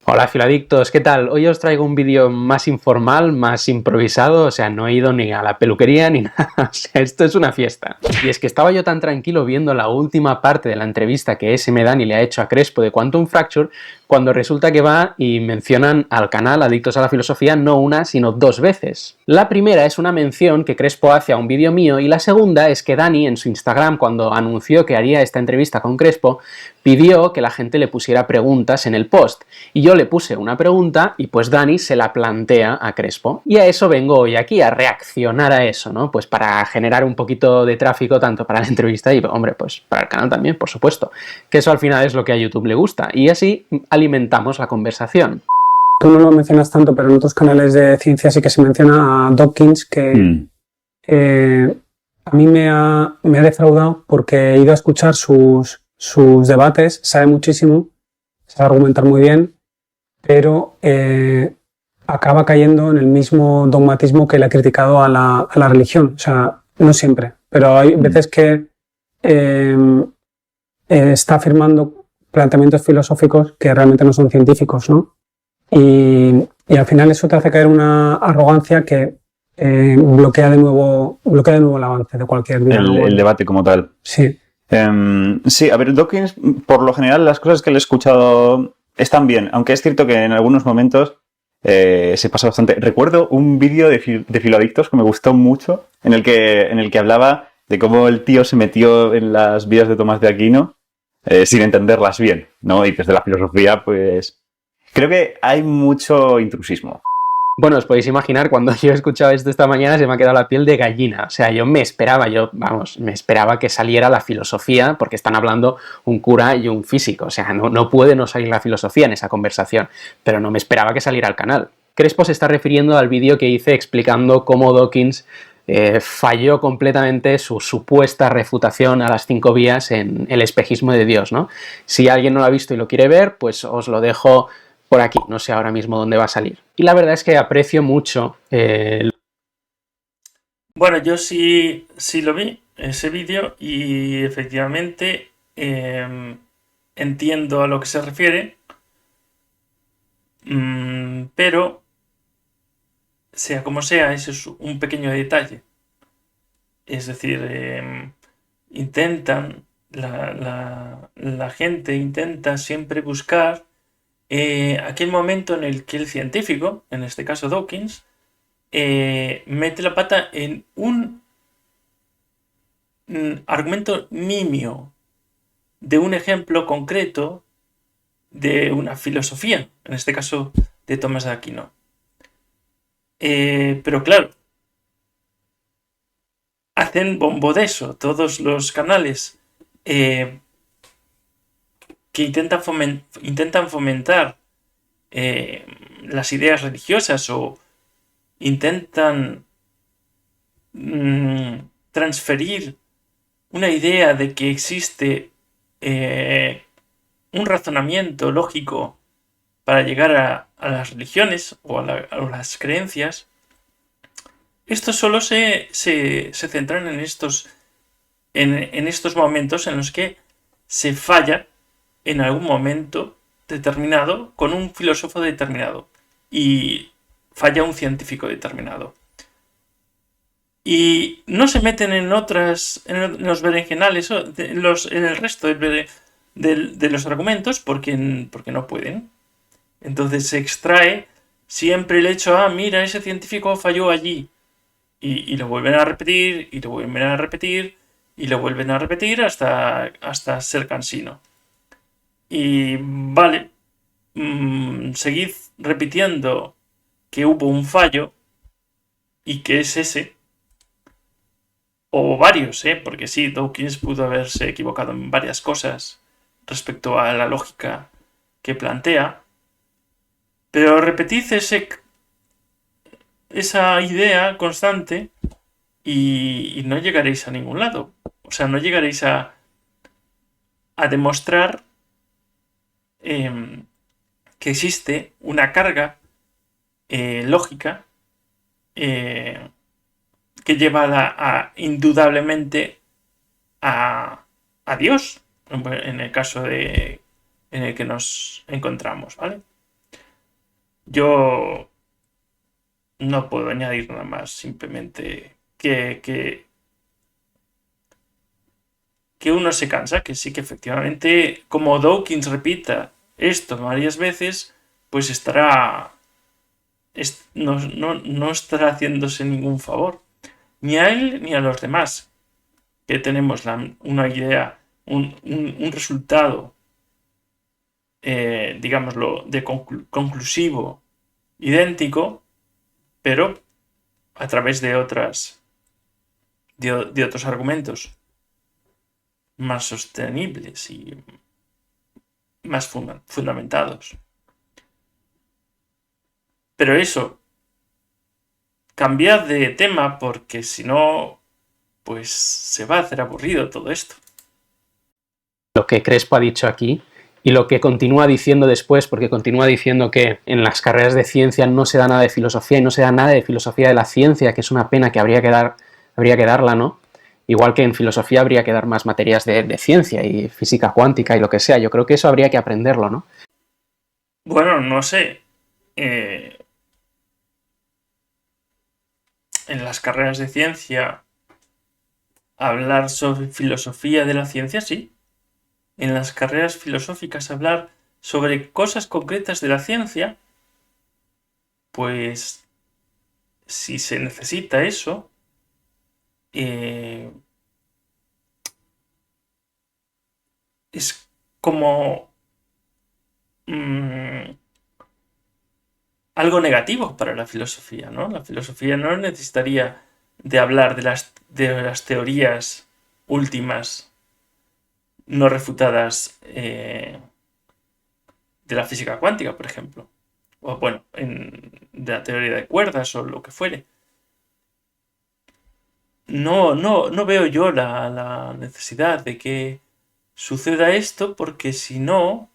Hola filadictos, ¿qué tal? Hoy os traigo un vídeo más informal, más improvisado, o sea, no he ido ni a la peluquería ni nada, o sea, esto es una fiesta. Y es que estaba yo tan tranquilo viendo la última parte de la entrevista que SM Dani le ha hecho a Crespo de Quantum Fracture, cuando resulta que va y mencionan al canal Adictos a la Filosofía no una, sino dos veces. La primera es una mención que Crespo hace a un vídeo mío y la segunda es que Dani en su Instagram, cuando anunció que haría esta entrevista con Crespo, pidió que la gente le pusiera preguntas en el post. Y yo le puse una pregunta y pues Dani se la plantea a Crespo. Y a eso vengo hoy aquí, a reaccionar a eso, ¿no? Pues para generar un poquito de tráfico tanto para la entrevista y, hombre, pues para el canal también, por supuesto. Que eso al final es lo que a YouTube le gusta. Y así alimentamos la conversación. Tú no lo mencionas tanto, pero en otros canales de ciencia sí que se menciona a Dawkins, que a mí me ha defraudado porque he ido a escuchar sus debates, sabe muchísimo, sabe argumentar muy bien, pero acaba cayendo en el mismo dogmatismo que le ha criticado a la religión. O sea, no siempre, pero hay veces que está afirmando planteamientos filosóficos que realmente no son científicos, ¿no? Y al final eso te hace caer una arrogancia que bloquea de nuevo el avance de cualquier diálogo. El debate como tal. Sí. Sí, a ver, Dawkins, por lo general, las cosas que le he escuchado están bien, aunque es cierto que en algunos momentos se pasa bastante. Recuerdo un vídeo de Filoadictos que me gustó mucho, en el que hablaba de cómo el tío se metió en las vidas de Tomás de Aquino sin entenderlas bien, ¿no? Y desde la filosofía, pues creo que hay mucho intrusismo. Bueno, os podéis imaginar, cuando yo he escuchado esto esta mañana se me ha quedado la piel de gallina. O sea, me esperaba que saliera la filosofía, porque están hablando un cura y un físico. O sea, no puede no salir la filosofía en esa conversación, pero no me esperaba que saliera al canal. Crespo se está refiriendo al vídeo que hice explicando cómo Dawkins falló completamente su supuesta refutación a las 5 vías en el espejismo de Dios, ¿no? Si alguien no lo ha visto y lo quiere ver, pues os lo dejo por aquí, no sé ahora mismo dónde va a salir. Y la verdad es que aprecio mucho Bueno, yo sí lo vi, ese vídeo, y efectivamente entiendo a lo que se refiere, pero sea como sea, ese es un pequeño detalle. Es decir, la gente intenta siempre buscar aquel momento en el que el científico, en este caso Dawkins, mete la pata en un argumento nimio de un ejemplo concreto de una filosofía, en este caso de Tomás de Aquino. Pero claro, hacen bombo de eso todos los canales que intentan fomentar las ideas religiosas o intentan transferir una idea de que existe un razonamiento lógico para llegar a las religiones o a las creencias. Estos solo se centran en estos momentos en los que se falla en algún momento determinado con un filósofo determinado y falla un científico determinado. Y no se meten en los berenjenales, en el resto de los argumentos porque no pueden. Entonces se extrae siempre el hecho, mira, ese científico falló allí. Y lo vuelven a repetir, y lo vuelven a repetir, y lo vuelven a repetir hasta ser cansino. Y vale, seguid repitiendo que hubo un fallo y que es ese, o varios, porque sí, Dawkins pudo haberse equivocado en varias cosas respecto a la lógica que plantea, pero repetid esa idea constante y no llegaréis a ningún lado. O sea, no llegaréis a demostrar que existe una carga lógica que lleva indudablemente a Dios, en el caso en el que nos encontramos, ¿vale? Yo no puedo añadir nada más, simplemente que uno se cansa, que sí que efectivamente, como Dawkins repita esto varias veces, pues no estará haciéndose ningún favor, ni a él ni a los demás, que tenemos una idea, un resultado, digámoslo, conclusivo, idéntico, pero a través de otros argumentos más sostenibles y más fundamentados. Pero eso, cambiad de tema porque si no, pues se va a hacer aburrido todo esto. Lo que Crespo ha dicho aquí y lo que continúa diciendo después, porque continúa diciendo que en las carreras de ciencia no se da nada de filosofía y no se da nada de filosofía de la ciencia, que es una pena que habría que darla, ¿no? Igual que en filosofía habría que dar más materias de ciencia y física cuántica y lo que sea. Yo creo que eso habría que aprenderlo, ¿no? Bueno, no sé. En las carreras de ciencia, hablar sobre filosofía de la ciencia, sí. En las carreras filosóficas, hablar sobre cosas concretas de la ciencia, pues si se necesita eso, es como algo negativo para la filosofía, ¿no? La filosofía no necesitaría de hablar de las teorías últimas no refutadas de la física cuántica, por ejemplo. O bueno, de la teoría de cuerdas o lo que fuere. No veo yo la necesidad de que suceda esto porque si no,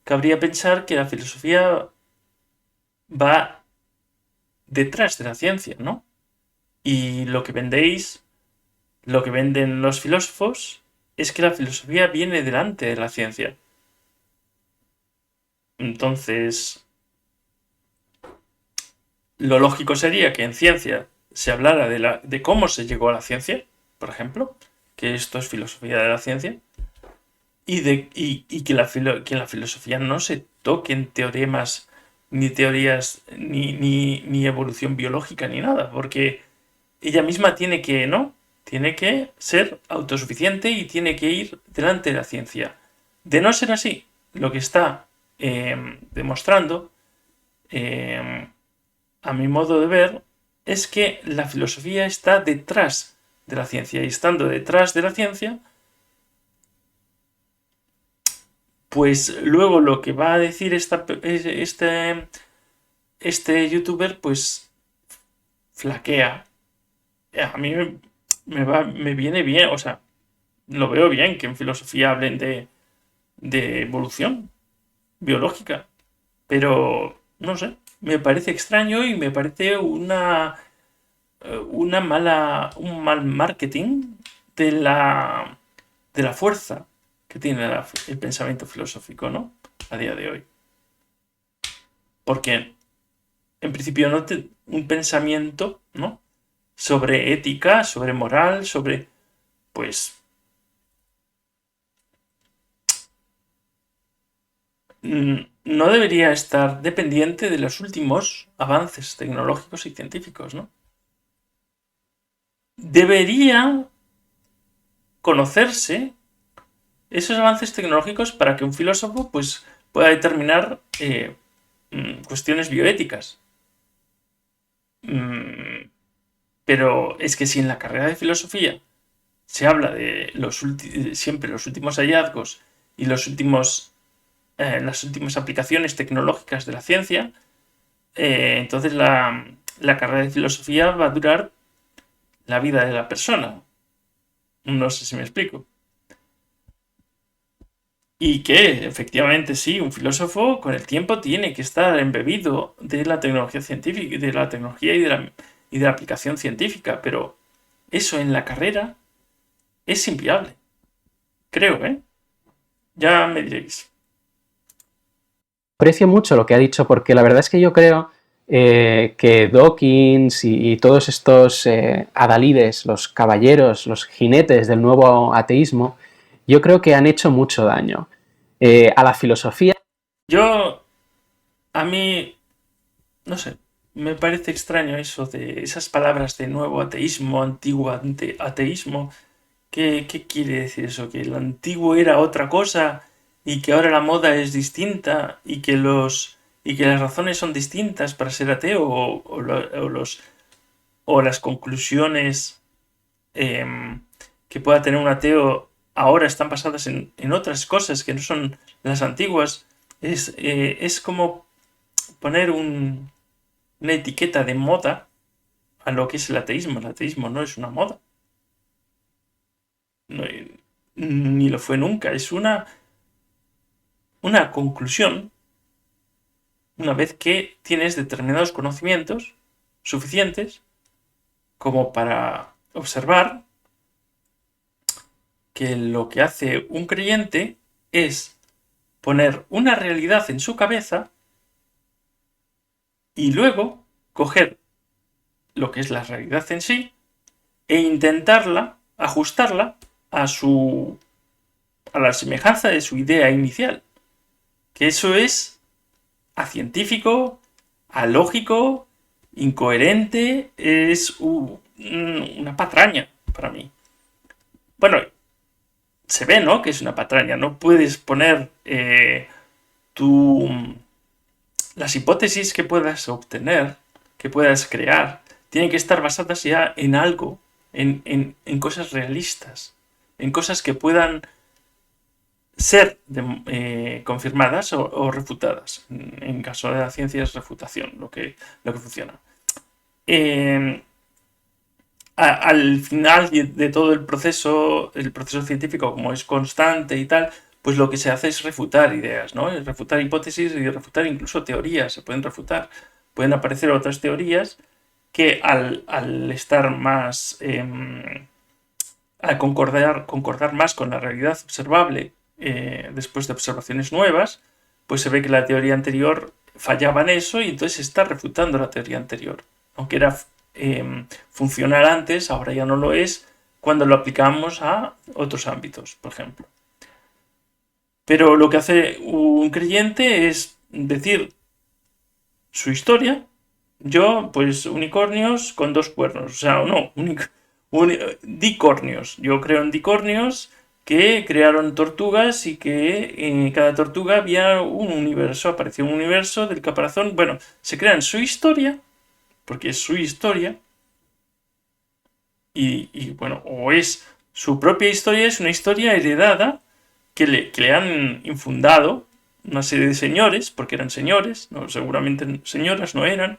cabría pensar que la filosofía va detrás de la ciencia, ¿no? Y lo que venden los filósofos es que la filosofía viene delante de la ciencia. Entonces, lo lógico sería que en ciencia se hablara de cómo se llegó a la ciencia, por ejemplo, que esto es filosofía de la ciencia, y que en la filosofía no se toquen teoremas, ni teorías, ni evolución biológica, ni nada, porque ella misma tiene que ser autosuficiente y tiene que ir delante de la ciencia. De no ser así, lo que está demostrando, a mi modo de ver, es que la filosofía está detrás de la ciencia, y estando detrás de la ciencia, pues luego lo que va a decir este youtuber, pues flaquea. A mí me viene bien, o sea, lo veo bien que en filosofía hablen de evolución biológica, pero no sé, me parece extraño y me parece un mal marketing de la fuerza que tiene el pensamiento filosófico, ¿no? A día de hoy. Porque en principio un pensamiento, ¿no? Sobre ética, sobre moral, pues no debería estar dependiente de los últimos avances tecnológicos y científicos, ¿no? Debería conocerse esos avances tecnológicos para que un filósofo pues, pueda determinar cuestiones bioéticas. Pero es que si en la carrera de filosofía se habla de siempre los últimos hallazgos y las últimas aplicaciones tecnológicas de la ciencia, entonces la carrera de filosofía va a durar la vida de la persona. No sé si me explico. Y que efectivamente sí, un filósofo con el tiempo tiene que estar embebido de la tecnología científica, de la tecnología y de la aplicación científica, pero eso en la carrera es inviable. Creo, ¿eh? Ya me diréis. Aprecio mucho lo que ha dicho porque la verdad es que yo creo que Dawkins y todos estos adalides, los caballeros, los jinetes del nuevo ateísmo, yo creo que han hecho mucho daño a la filosofía. A mí, no sé, me parece extraño eso de esas palabras de nuevo ateísmo, antiguo ateísmo. ¿Qué quiere decir eso? ¿Que el antiguo era otra cosa y que ahora la moda es distinta y que las razones son distintas para ser ateo o las conclusiones que pueda tener un ateo ahora están basadas en otras cosas que no son las antiguas? Es como poner una etiqueta de moda a lo que es el ateísmo. El ateísmo no es una moda. No, ni lo fue nunca. Es una conclusión una vez que tienes determinados conocimientos suficientes como para observar que lo que hace un creyente es poner una realidad en su cabeza y luego coger lo que es la realidad en sí e intentarla, ajustarla a la semejanza de su idea inicial. Que eso es acientífico, alógico, incoherente, es una patraña para mí. Bueno, se ve, ¿no?, que es una patraña. No puedes poner las hipótesis que puedas obtener, que puedas crear, tienen que estar basadas ya en algo, en cosas realistas, en cosas que puedan ser confirmadas o refutadas. En caso de la ciencia es refutación lo que funciona. Al final de todo el proceso científico, como es constante y tal, pues lo que se hace es refutar ideas, ¿no? Es refutar hipótesis y refutar incluso teorías. Se pueden refutar. Pueden aparecer otras teorías que al estar más... al concordar más con la realidad observable después de observaciones nuevas, pues se ve que la teoría anterior fallaba en eso y entonces se está refutando la teoría anterior. Aunque era funcional antes, ahora ya no lo es cuando lo aplicamos a otros ámbitos, por ejemplo. Pero lo que hace un creyente es decir su historia. Yo, pues, unicornios con 2 cuernos. O sea, no, dicornios. Yo creo en dicornios que crearon tortugas y que en cada tortuga había un universo, apareció un universo del caparazón. Bueno, se crean su historia, porque es su historia, y bueno, o es su propia historia, es una historia heredada que le han infundado una serie de señores, porque eran señores, no, seguramente señoras no eran,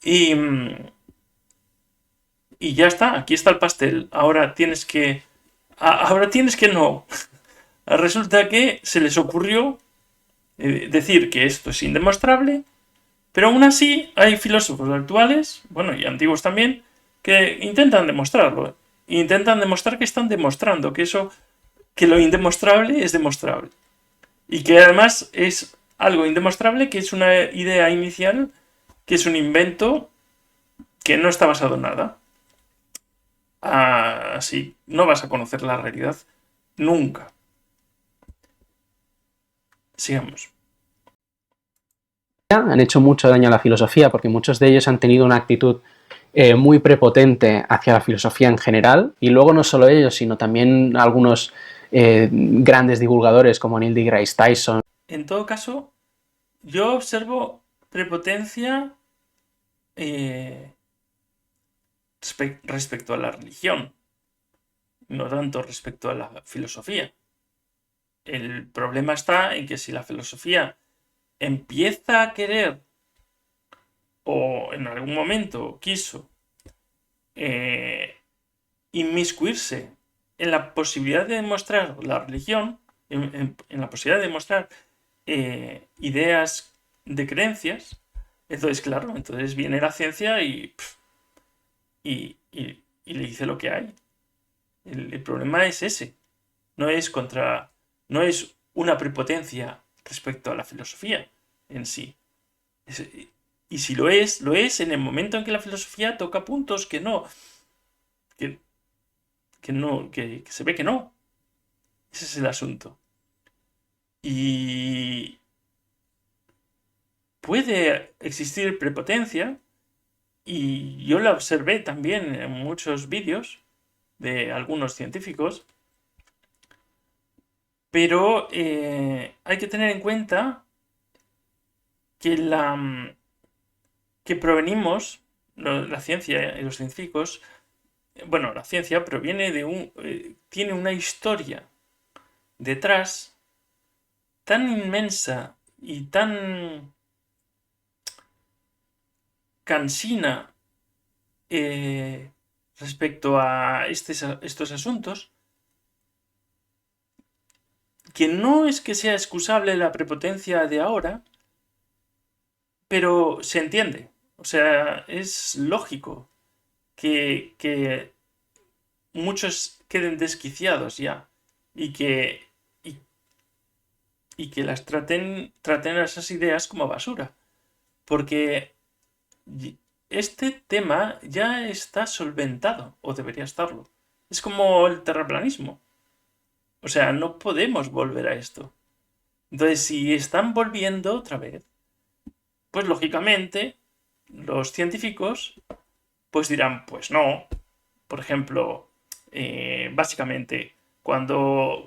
y ya está, aquí está el pastel. Ahora tienes que no. Resulta que se les ocurrió decir que esto es indemostrable, pero aún así hay filósofos actuales, bueno, y antiguos también, que intentan demostrarlo. Intentan demostrar que están demostrando que lo indemostrable es demostrable. Y que además es algo indemostrable, que es una idea inicial, que es un invento que no está basado en nada. Así no vas a conocer la realidad nunca. Sigamos. Han hecho mucho daño a la filosofía porque muchos de ellos han tenido una actitud muy prepotente hacia la filosofía en general, y luego no solo ellos, sino también algunos grandes divulgadores como Neil deGrasse Tyson. En todo caso, yo observo prepotencia respecto a la religión, no tanto respecto a la filosofía. El problema está en que si la filosofía empieza a querer, o en algún momento quiso, inmiscuirse en la posibilidad de demostrar la religión, en la posibilidad de demostrar ideas de creencias, entonces, claro, entonces viene la ciencia y le dice lo que hay. El problema es ese. No es una prepotencia respecto a la filosofía en sí. Y si lo es en el momento en que la filosofía toca puntos que se ve que no. Ese es el asunto. Y puede existir prepotencia, y yo la observé también en muchos vídeos de algunos científicos, pero hay que tener en cuenta que provenimos, la ciencia y los científicos, bueno, la ciencia proviene tiene una historia detrás tan inmensa y tan cansina respecto a estos asuntos, que no es que sea excusable la prepotencia de ahora, pero se entiende. O sea, es lógico que muchos queden desquiciados ya y que las traten a esas ideas como basura. Porque este tema ya está solventado, o debería estarlo. Es como el terraplanismo. O sea, no podemos volver a esto. Entonces, si están volviendo otra vez, pues lógicamente los científicos pues dirán, pues no. Por ejemplo, básicamente, cuando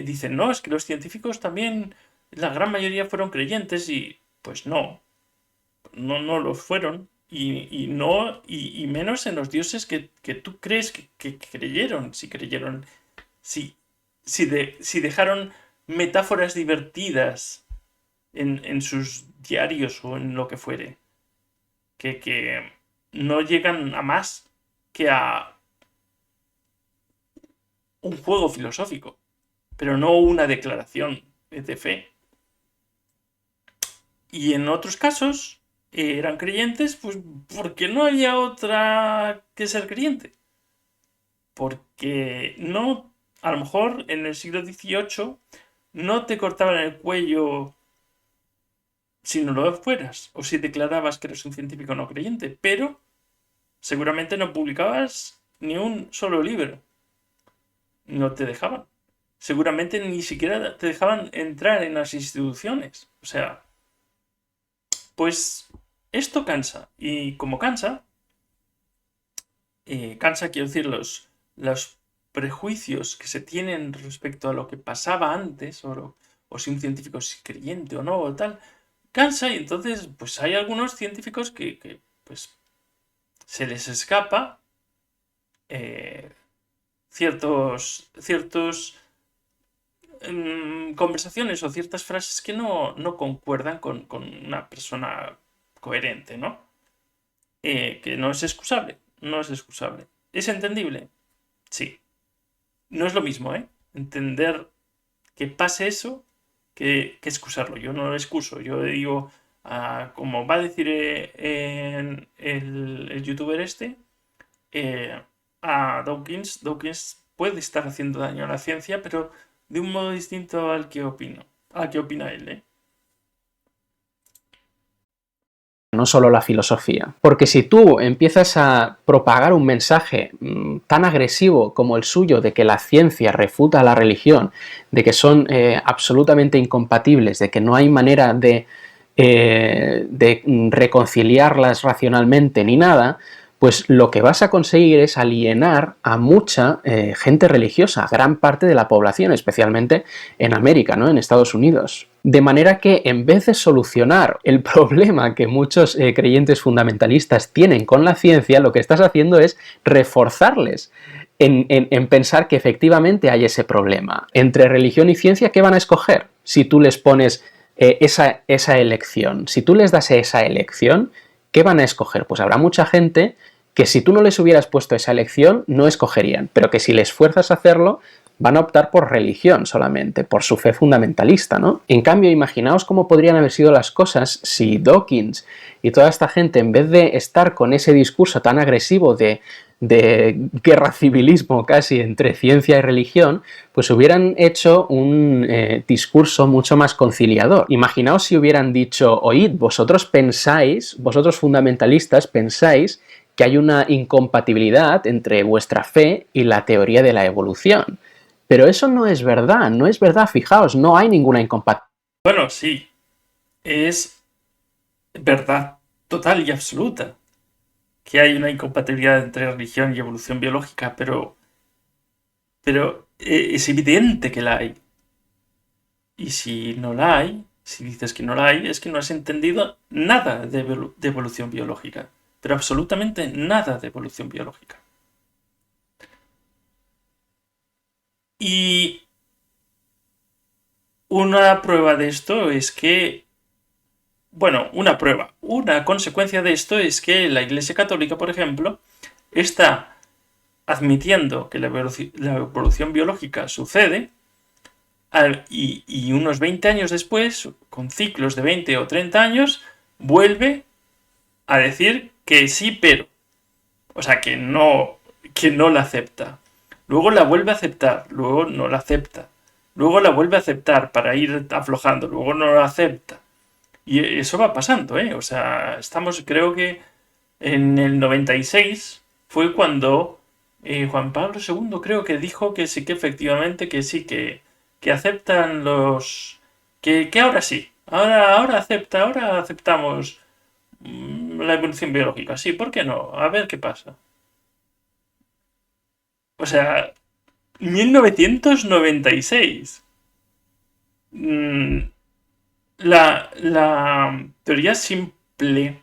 dicen, no, es que los científicos también, la gran mayoría fueron creyentes, y pues no lo fueron, y menos en los dioses que tú crees que creyeron, si dejaron metáforas divertidas en sus diarios o en lo que fuere, que no llegan a más que a un juego filosófico, pero no una declaración de fe. Y en otros casos eran creyentes, pues porque no había otra que ser creyente. Porque no, a lo mejor en el siglo XVIII no te cortaban el cuello si no lo fueras, o si declarabas que eres un científico no creyente, pero seguramente no publicabas ni un solo libro. No te dejaban. Seguramente ni siquiera te dejaban entrar en las instituciones. O sea, pues esto cansa. Y como cansa, quiero decir, los prejuicios que se tienen respecto a lo que pasaba antes, o si un científico es creyente o no, o tal, cansa. Y entonces pues hay algunos científicos que pues se les escapa ciertos conversaciones o ciertas frases que no concuerdan con una persona coherente, ¿no? Que no es excusable. ¿Es entendible? Sí. No es lo mismo, entender que pase eso que excusarlo. Yo no lo excuso. Yo digo, como va a decir el youtuber a Dawkins puede estar haciendo daño a la ciencia, pero de un modo distinto al que opina él, No solo la filosofía. Porque si tú empiezas a propagar un mensaje tan agresivo como el suyo, de que la ciencia refuta a la religión, de que son absolutamente incompatibles, de que no hay manera de reconciliarlas racionalmente ni nada, pues lo que vas a conseguir es alienar a mucha gente religiosa, gran parte de la población, especialmente en América, ¿no? En Estados Unidos. De manera que en vez de solucionar el problema que muchos creyentes fundamentalistas tienen con la ciencia, lo que estás haciendo es reforzarles en pensar que efectivamente hay ese problema. Entre religión y ciencia, ¿qué van a escoger si tú les pones esa elección? Si tú les das esa elección, ¿qué van a escoger? Pues habrá mucha gente que si tú no les hubieras puesto esa elección, no escogerían, pero que si les fuerzas a hacerlo, van a optar por religión solamente, por su fe fundamentalista, ¿no? En cambio, imaginaos cómo podrían haber sido las cosas si Dawkins y toda esta gente, en vez de estar con ese discurso tan agresivo de de guerra civilismo casi entre ciencia y religión, pues hubieran hecho un discurso mucho más conciliador. Imaginaos si hubieran dicho, oíd, vosotros fundamentalistas pensáis que hay una incompatibilidad entre vuestra fe y la teoría de la evolución. Pero eso no es verdad, fijaos, no hay ninguna incompatibilidad. Bueno, sí, es verdad total y absoluta que hay una incompatibilidad entre religión y evolución biológica, pero es evidente que la hay. Y si no la hay, si dices que no la hay, es que no has entendido nada de evolución biológica, pero absolutamente nada de evolución biológica. Y una prueba de esto es que, bueno, una consecuencia de esto es que la Iglesia Católica, por ejemplo, está admitiendo que la evolución biológica sucede y unos 20 años después, con ciclos de 20 o 30 años, vuelve a decir que sí, pero. O sea, que no la acepta. Luego la vuelve a aceptar, luego no la acepta. Luego la vuelve a aceptar para ir aflojando, luego no la acepta. Y eso va pasando, ¿eh? O sea, creo que en el 96 fue cuando Juan Pablo II creo que dijo que sí, que efectivamente, que sí, que aceptan que ahora sí, ahora aceptamos la evolución biológica. Sí, ¿por qué no? A ver qué pasa. O sea, 1996. La teoría simple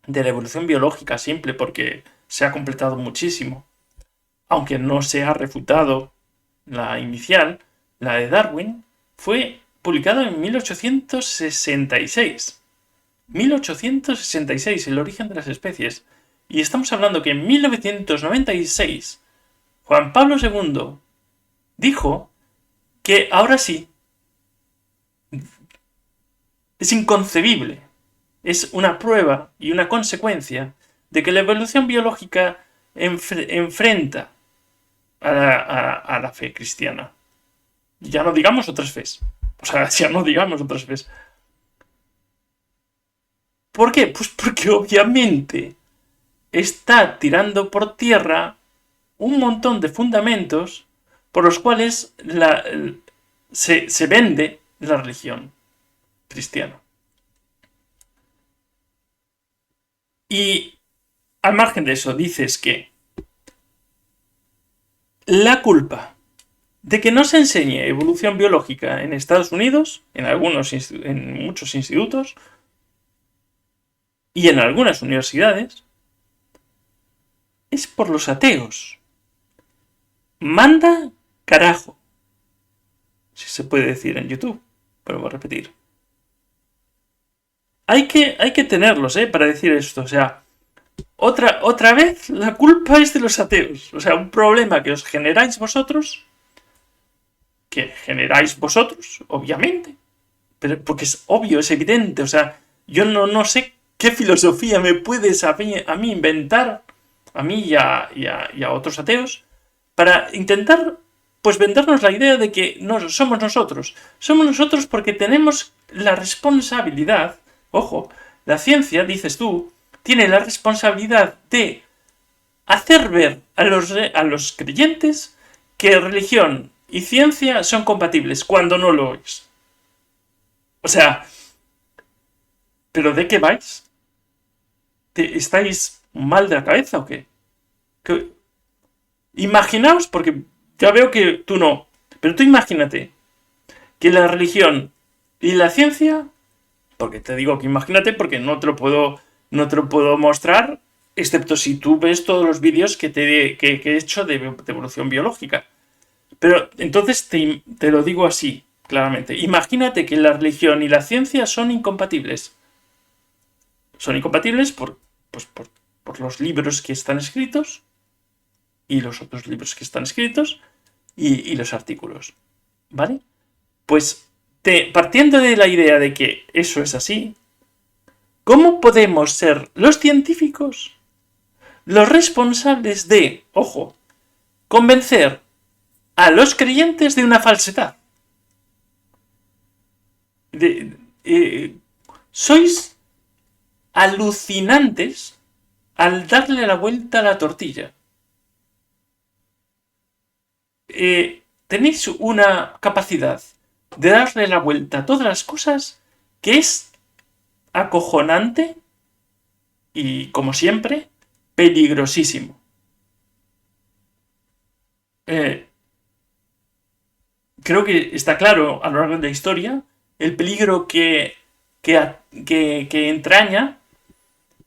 de la evolución biológica, simple porque se ha completado muchísimo, aunque no se ha refutado la inicial, la de Darwin, fue publicada en 1866. 1866, el origen de las especies. Y estamos hablando que en 1996 Juan Pablo II dijo que ahora sí. Es inconcebible. Es una prueba y una consecuencia de que la evolución biológica enfrenta a la fe cristiana. Ya no digamos otras fes. ¿Por qué? Pues porque obviamente está tirando por tierra un montón de fundamentos por los cuales se vende la religión cristiana. Y al margen de eso dices que la culpa de que no se enseñe evolución biológica en Estados Unidos, en muchos institutos y en algunas universidades, es por los ateos. Manda carajo. Si se puede decir en YouTube, pero voy a repetir. Hay que tenerlos, para decir esto. O sea, otra vez la culpa es de los ateos. O sea, un problema que os generáis vosotros, obviamente. Pero porque es obvio, es evidente. O sea, yo no sé qué filosofía me puedes a mí inventar, a mí y a otros ateos, para intentar pues vendernos la idea de que no somos nosotros. Somos nosotros porque tenemos la responsabilidad. Ojo, la ciencia, dices tú, tiene la responsabilidad de hacer ver a los creyentes que religión y ciencia son compatibles cuando no lo es. O sea, ¿pero de qué vais? ¿Estáis mal de la cabeza o qué? Imaginaos, porque ya veo que tú no, pero tú imagínate que la religión y la ciencia, porque te digo que imagínate porque no te lo puedo mostrar, excepto si tú ves todos los vídeos que he hecho de evolución biológica. Pero entonces te lo digo así, claramente. Imagínate que la religión y la ciencia son incompatibles. Son incompatibles por los libros que están escritos y los otros libros que están escritos y los artículos. ¿Vale? Pues partiendo de la idea de que eso es así, ¿cómo podemos ser los científicos los responsables de, ojo, convencer a los creyentes de una falsedad. Sois alucinantes al darle la vuelta a la tortilla. Tenéis una capacidad de darle la vuelta a todas las cosas que es acojonante y, como siempre, peligrosísimo. Creo que está claro a lo largo de la historia el peligro que entraña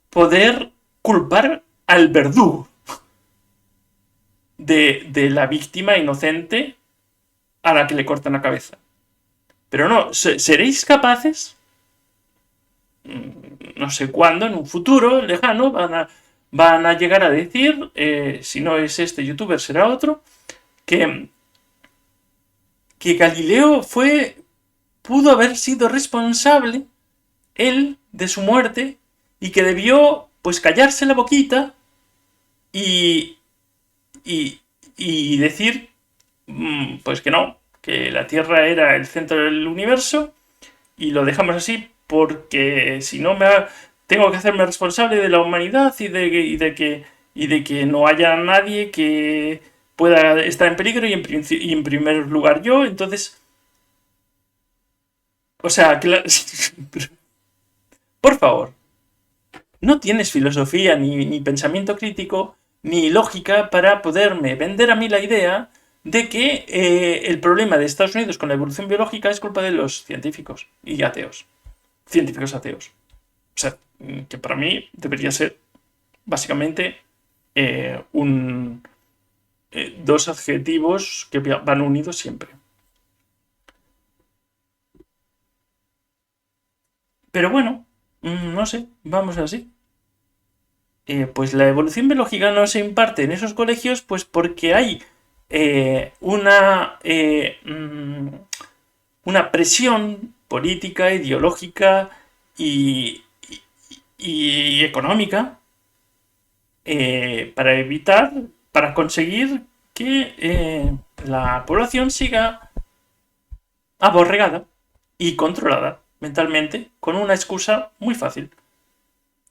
poder culpar al verdugo de la víctima inocente a la que le cortan la cabeza. Pero no, seréis capaces, no sé cuándo, en un futuro lejano, van a llegar a decir, si no es este youtuber será otro, que Galileo pudo haber sido responsable él de su muerte y que debió pues callarse la boquita y decir pues que no, que la Tierra era el centro del universo y lo dejamos así porque si no tengo que hacerme responsable de la humanidad y de que no haya nadie que pueda estar en peligro y en primer lugar yo. Entonces, o sea, por favor, no tienes filosofía ni pensamiento crítico ni lógica para poderme vender a mí la idea de que el problema de Estados Unidos con la evolución biológica es culpa de los científicos y ateos. Científicos ateos. O sea, que para mí debería ser básicamente dos adjetivos que van unidos siempre. Pero bueno, no sé, vamos así. Pues la evolución biológica no se imparte en esos colegios pues porque hay una presión política, ideológica y económica para conseguir que la población siga aborregada y controlada mentalmente con una excusa muy fácil,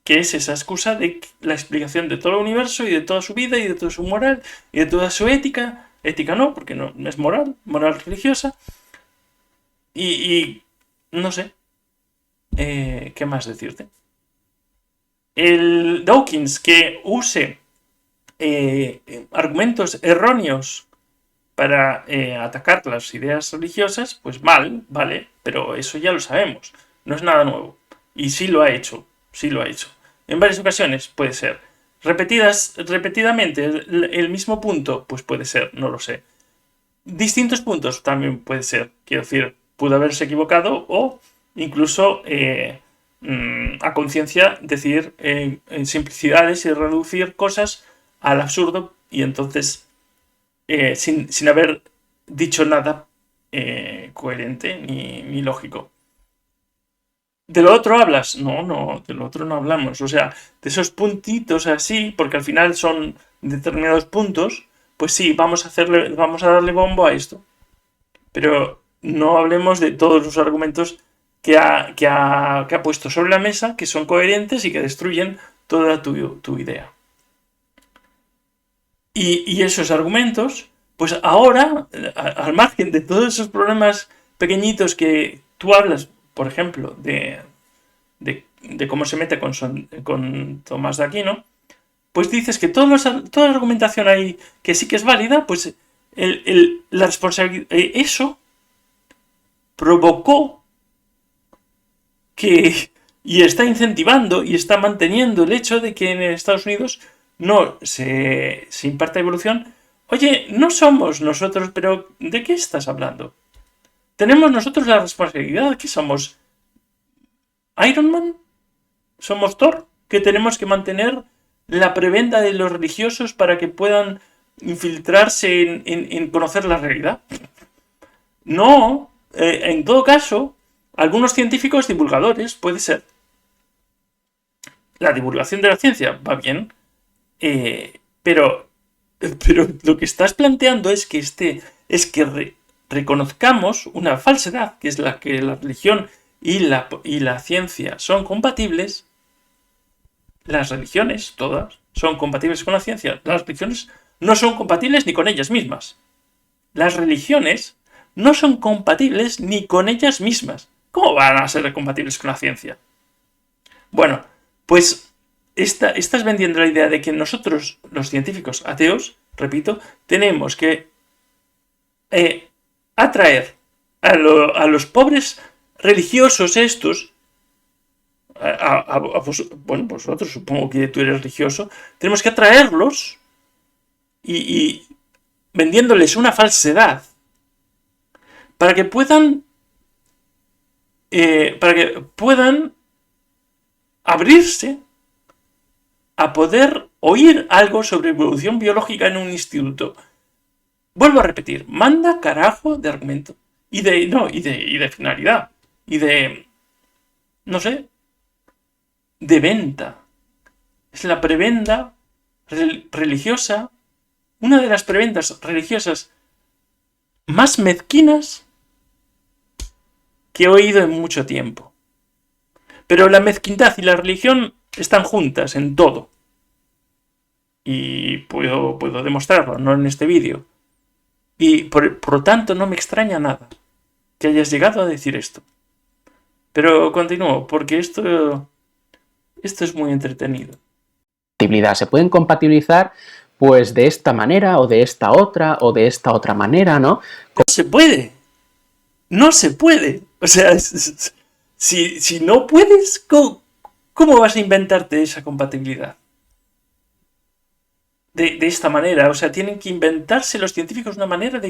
que es esa excusa de la explicación de todo el universo y de toda su vida y de toda su moral y de toda su ética. Ética no, porque no es moral religiosa. Y no sé, ¿qué más decirte? El Dawkins que use argumentos erróneos para atacar las ideas religiosas, pues mal, vale, pero eso ya lo sabemos, no es nada nuevo. Y sí lo ha hecho. En varias ocasiones puede ser. Repetidamente el mismo punto, pues puede ser, no lo sé. Distintos puntos también puede ser. Quiero decir, pudo haberse equivocado o incluso a conciencia decir en simplicidades y reducir cosas al absurdo y entonces sin haber dicho nada coherente ni lógico. ¿De lo otro hablas? No, de lo otro no hablamos. O sea, de esos puntitos así, porque al final son determinados puntos, pues sí, vamos a darle bombo a esto. Pero no hablemos de todos los argumentos que ha puesto sobre la mesa, que son coherentes y que destruyen toda tu idea. Y esos argumentos, pues ahora, al margen de todos esos problemas pequeñitos que tú hablas, por ejemplo, de cómo se mete con Tomás de Aquino, pues dices que toda la argumentación ahí que sí que es válida, pues la responsabilidad, eso provocó y está incentivando y está manteniendo el hecho de que en Estados Unidos no se imparte evolución. Oye, no somos nosotros, pero ¿de qué estás hablando? Tenemos nosotros la responsabilidad, ¿qué somos? ¿Iron Man? ¿Somos Thor? ¿Que tenemos que mantener la prebenda de los religiosos para que puedan infiltrarse en conocer la realidad? No, en todo caso, algunos científicos divulgadores, puede ser. La divulgación de la ciencia va bien, Pero lo que estás planteando es que reconozcamos una falsedad, que es la que la religión y la ciencia son compatibles. Las religiones, todas, son compatibles con la ciencia. Las religiones no son compatibles ni con ellas mismas. Las religiones no son compatibles ni con ellas mismas. ¿Cómo van a ser compatibles con la ciencia? Bueno, pues estás vendiendo la idea de que nosotros, los científicos ateos, repito, tenemos que atraer a los pobres religiosos estos, bueno, vosotros, supongo que tú eres religioso, tenemos que atraerlos y vendiéndoles una falsedad para que puedan abrirse a poder oír algo sobre evolución biológica en un instituto. Vuelvo a repetir, manda carajo de argumento y de finalidad y de, no sé, de venta. Es la prebenda religiosa, una de las prebendas religiosas más mezquinas que he oído en mucho tiempo. Pero la mezquindad y la religión están juntas en todo. Y puedo demostrarlo, no en este vídeo. Y por lo tanto no me extraña nada que hayas llegado a decir esto. Pero continúo, porque esto es muy entretenido. Se pueden compatibilizar pues de esta manera o de esta otra manera, ¿no? No se puede. No se puede. O sea, si no puedes, ¿cómo vas a inventarte esa compatibilidad? De esta manera, o sea, tienen que inventarse los científicos una manera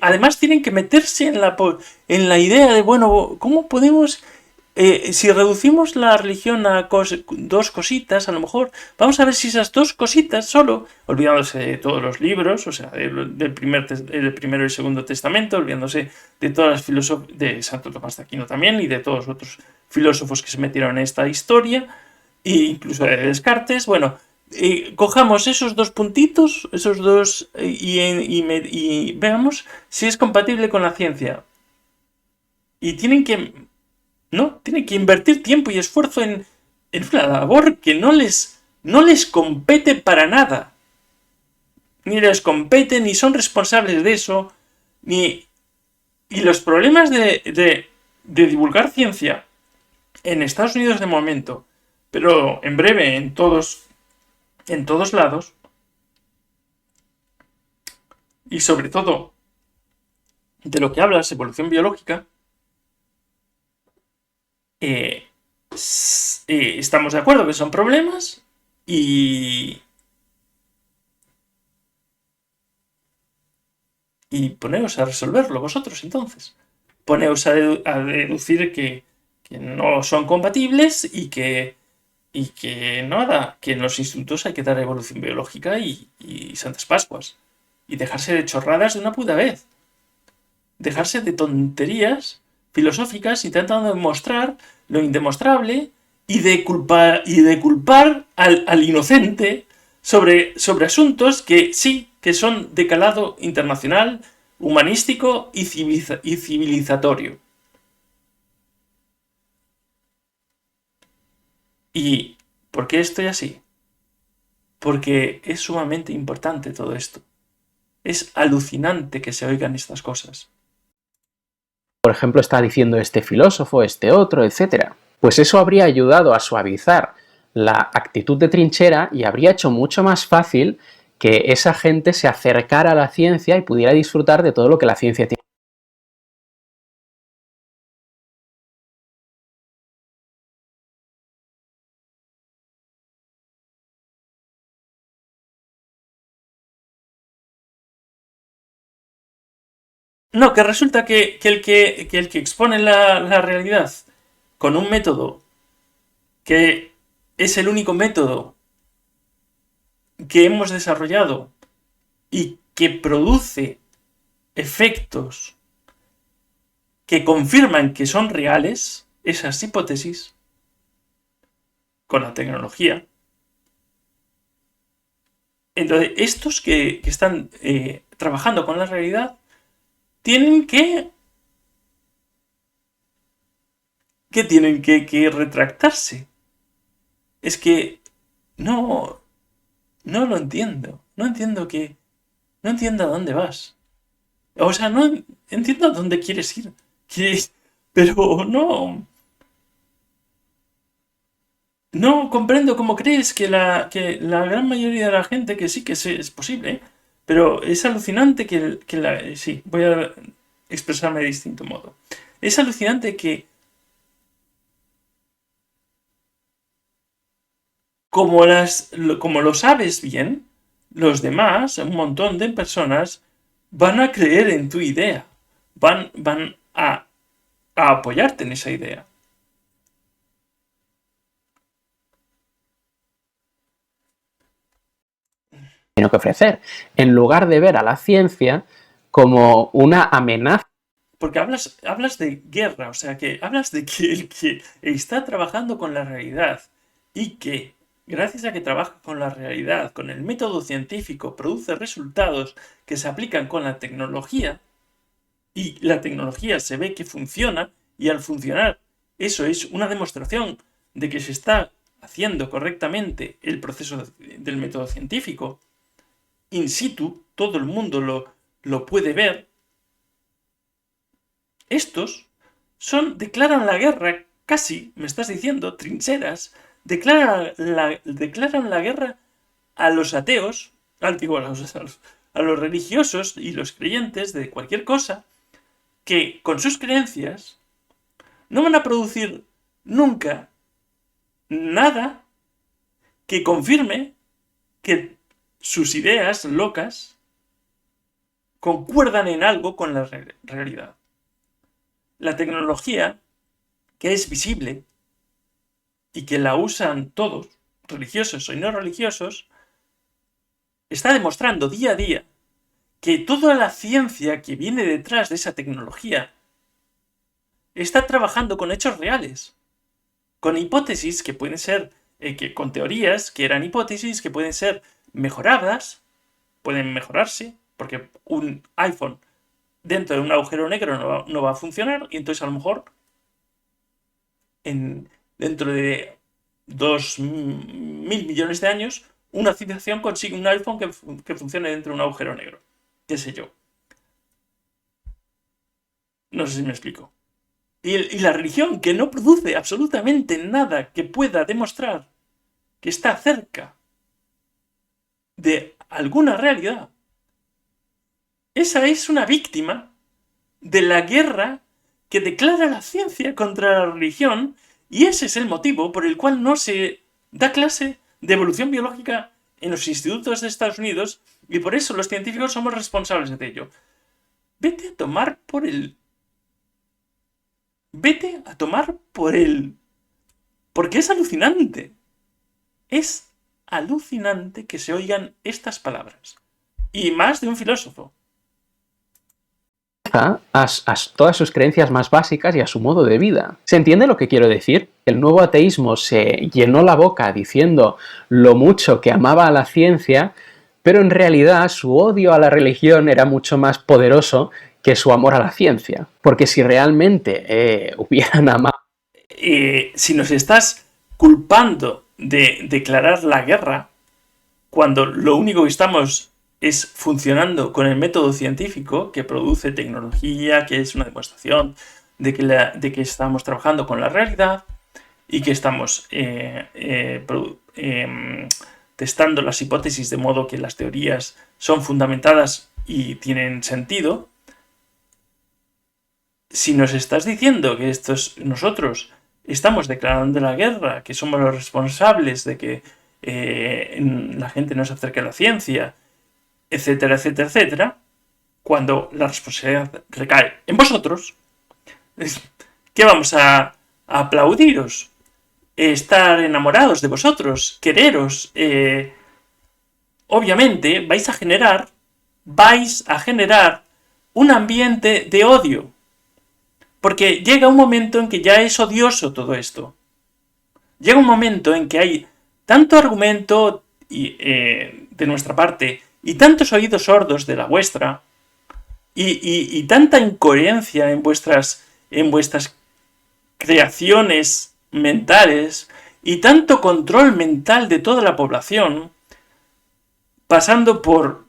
además tienen que meterse en la idea de, bueno, ¿cómo podemos, si reducimos la religión a dos cositas, a lo mejor, vamos a ver si esas dos cositas solo, olvidándose de todos los libros, o sea, del primero y segundo testamento, olvidándose de todas las filosofías, de Santo Tomás de Aquino también, y de todos los otros filósofos que se metieron en esta historia, e incluso de Descartes, bueno, cojamos esos dos puntitos, esos dos, y veamos si es compatible con la ciencia. Y tienen que invertir tiempo y esfuerzo en una labor que no les compete para nada. Ni les compete, ni son responsables de eso, y los problemas de divulgar ciencia en Estados Unidos de momento, pero en breve en todos lados, y sobre todo de lo que hablas, evolución biológica, estamos de acuerdo que son problemas y poneos a resolverlo vosotros entonces. Poneos a deducir que no son compatibles y que nada, que en los institutos hay que dar evolución biológica y Santas Pascuas. Y dejarse de chorradas de una puta vez. Dejarse de tonterías filosóficas intentando demostrar lo indemostrable y de culpar al inocente sobre asuntos que sí, que son de calado internacional, humanístico y civilizatorio. ¿Y por qué estoy así? Porque es sumamente importante todo esto. Es alucinante que se oigan estas cosas. Por ejemplo, está diciendo este filósofo, este otro, etc. Pues eso habría ayudado a suavizar la actitud de trinchera y habría hecho mucho más fácil que esa gente se acercara a la ciencia y pudiera disfrutar de todo lo que la ciencia tiene. No, que resulta que el que expone la realidad con un método que es el único método que hemos desarrollado y que produce efectos que confirman que son reales esas hipótesis con la tecnología, Entonces, estos que están trabajando con la realidad tienen que tienen que retractarse. Es que no lo entiendo. No entiendo a dónde vas. O sea, no entiendo a dónde quieres ir. Pero no comprendo cómo crees que la gran mayoría de la gente, que sí que es posible, ¿eh? Pero es alucinante sí, voy a expresarme de distinto modo. Es alucinante que como lo sabes bien, los demás, un montón de personas, van a creer en tu idea. Van a apoyarte en esa idea. Que ofrecer, en lugar de ver a la ciencia como una amenaza. Porque hablas de guerra, o sea, que hablas de que el que está trabajando con la realidad y que, gracias a que trabaja con la realidad, con el método científico, produce resultados que se aplican con la tecnología, y la tecnología se ve que funciona, y al funcionar, eso es una demostración de que se está haciendo correctamente el proceso del método científico, in situ, todo el mundo lo puede ver. Estos declaran la guerra, casi, me estás diciendo, trincheras, declaran la guerra a los ateos, a los religiosos y los creyentes de cualquier cosa, que con sus creencias no van a producir nunca nada que confirme que sus ideas locas concuerdan en algo con la realidad. La tecnología, que es visible y que la usan todos, religiosos y no religiosos, está demostrando día a día que toda la ciencia que viene detrás de esa tecnología está trabajando con hechos reales, con hipótesis que pueden ser, con teorías que eran hipótesis que pueden ser mejoradas, pueden mejorarse, porque un iPhone dentro de un agujero negro no va a funcionar, y entonces a lo mejor dentro de 2.000 millones de años una civilización consigue un iPhone que funcione dentro de un agujero negro. ¿Qué sé yo? No sé si me explico. Y la religión, que no produce absolutamente nada que pueda demostrar que está cerca de alguna realidad, esa es una víctima de la guerra que declara la ciencia contra la religión, y ese es el motivo por el cual no se da clase de evolución biológica en los institutos de Estados Unidos, y por eso los científicos somos responsables de ello. Vete a tomar por el... Porque es alucinante. Es alucinante que se oigan estas palabras. Y más de un filósofo. A todas sus creencias más básicas y a su modo de vida. ¿Se entiende lo que quiero decir? El nuevo ateísmo se llenó la boca diciendo lo mucho que amaba a la ciencia, pero en realidad su odio a la religión era mucho más poderoso que su amor a la ciencia. Porque si realmente hubieran amado... Si nos estás culpando de declarar la guerra, cuando lo único que estamos es funcionando con el método científico que produce tecnología, que es una demostración de que estamos trabajando con la realidad y que estamos testando las hipótesis de modo que las teorías son fundamentadas y tienen sentido. Si nos estás diciendo que nosotros estamos declarando la guerra, que somos los responsables de que la gente no se acerque a la ciencia, etcétera, etcétera, etcétera, cuando la responsabilidad recae en vosotros, ¿qué vamos a aplaudiros? Estar enamorados de vosotros, quereros. Obviamente vais a generar un ambiente de odio, porque llega un momento en que ya es odioso todo esto. Llega un momento en que hay tanto argumento de nuestra parte y tantos oídos sordos de la vuestra y tanta incoherencia en vuestras creaciones mentales y tanto control mental de toda la población, pasando por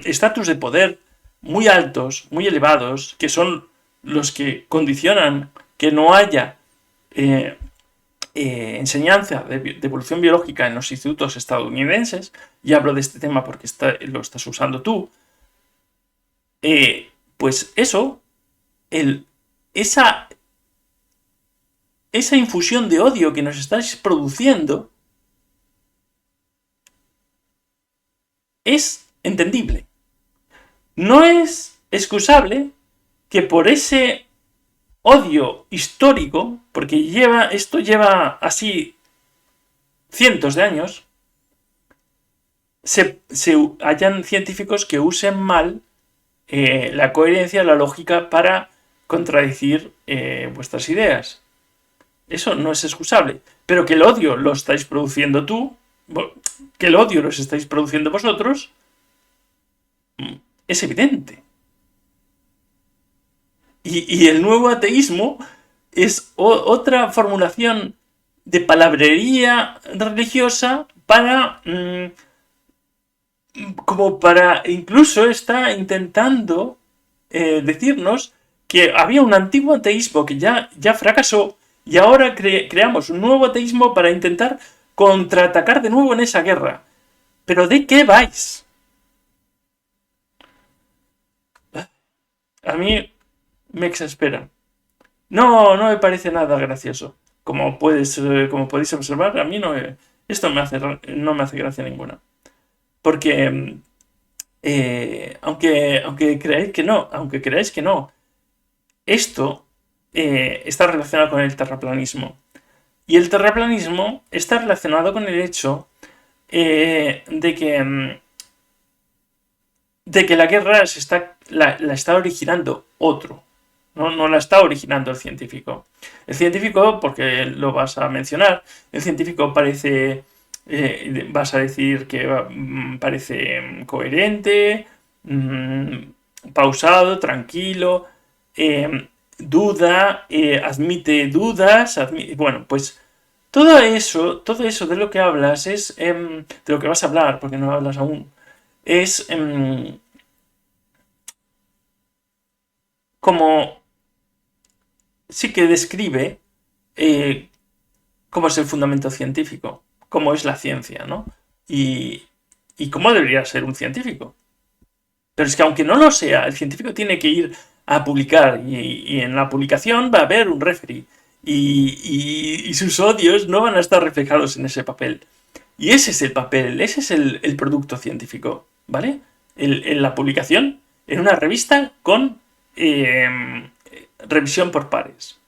estatus de poder muy altos, muy elevados, que son los que condicionan que no haya enseñanza de evolución biológica en los institutos estadounidenses, y hablo de este tema porque lo estás usando tú, pues eso, esa infusión de odio que nos estáis produciendo es entendible. No es excusable que por ese odio histórico, porque esto lleva así cientos de años, hayan científicos que usen mal la coherencia, la lógica para contradecir vuestras ideas. Eso no es excusable. Pero que el odio lo estáis produciendo tú, que el odio los estáis produciendo vosotros, es evidente. Y el nuevo ateísmo es otra formulación de palabrería religiosa incluso está intentando decirnos que había un antiguo ateísmo que ya fracasó y ahora creamos un nuevo ateísmo para intentar contraatacar de nuevo en esa guerra. ¿Pero de qué vais? A mí me exaspera. No me parece nada gracioso. Como podéis observar, a mí esto no me hace gracia ninguna. Porque aunque creáis que no, esto está relacionado con el terraplanismo. Y el terraplanismo está relacionado con el hecho de que la guerra la está originando otro. No la está originando el científico. El científico, porque lo vas a mencionar, el científico parece... vas a decir que parece coherente, pausado, tranquilo, duda, admite dudas, bueno, pues todo eso de lo que hablas de lo que vas a hablar, porque no hablas aún, es como sí que describe cómo es el fundamento científico, cómo es la ciencia, ¿no? Y cómo debería ser un científico. Pero es que aunque no lo sea, el científico tiene que ir a publicar y en la publicación va a haber un referee y sus odios no van a estar reflejados en ese papel. Y ese es el papel, ese es el producto científico, ¿vale? En la publicación, en una revista con revisión por pares.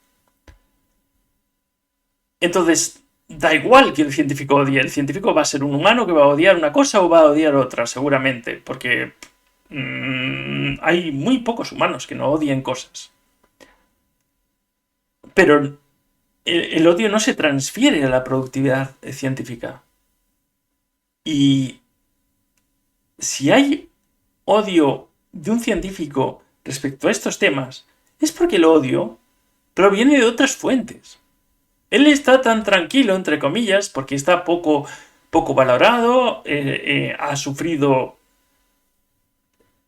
Entonces, da igual que el científico odie, el científico va a ser un humano que va a odiar una cosa o va a odiar otra, seguramente, porque hay muy pocos humanos que no odien cosas. Pero el odio no se transfiere a la productividad científica. Y si hay odio de un científico respecto a estos temas, es porque el odio proviene de otras fuentes. Él está tan tranquilo, entre comillas, porque está poco valorado, ha sufrido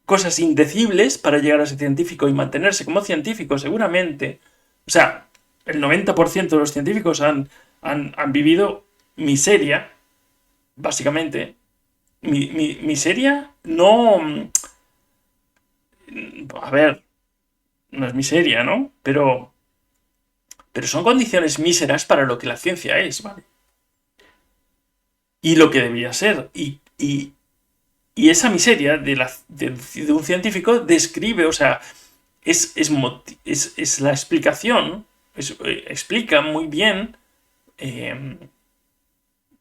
cosas indecibles para llegar a ser científico y mantenerse como científico, seguramente. O sea, el 90% de los científicos han vivido miseria, básicamente. Miseria no... A ver, no es miseria, ¿no? Pero son condiciones míseras para lo que la ciencia es, ¿vale? Y lo que debería ser. Y esa miseria de un científico describe, o sea, es la explicación, explica muy bien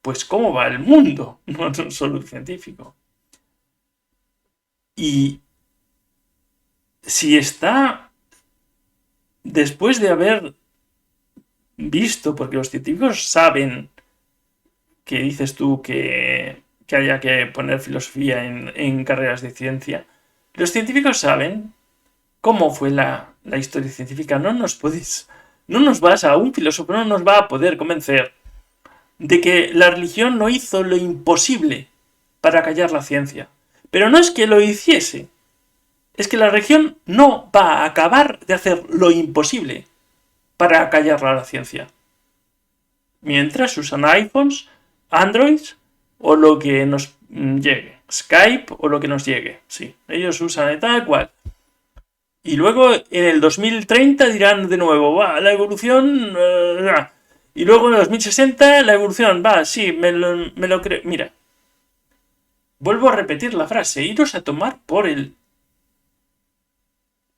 pues cómo va el mundo, no solo el científico. Y si está después de haber visto, porque los científicos saben que dices tú que que haya que poner filosofía en carreras de ciencia. Los científicos saben cómo fue la historia científica. No nos vas a un filósofo, no nos va a poder convencer de que la religión no hizo lo imposible para callar la ciencia. Pero no es que lo hiciese, es que la religión no va a acabar de hacer lo imposible para callar la ciencia. Mientras usan iPhones, Androids o lo que nos llegue, Skype o lo que nos llegue. Sí, ellos usan tal cual. Y luego en el 2030 dirán de nuevo, va, la evolución... Y luego en el 2060 la evolución, va, sí, me lo creo. Mira, vuelvo a repetir la frase, iros a tomar por el...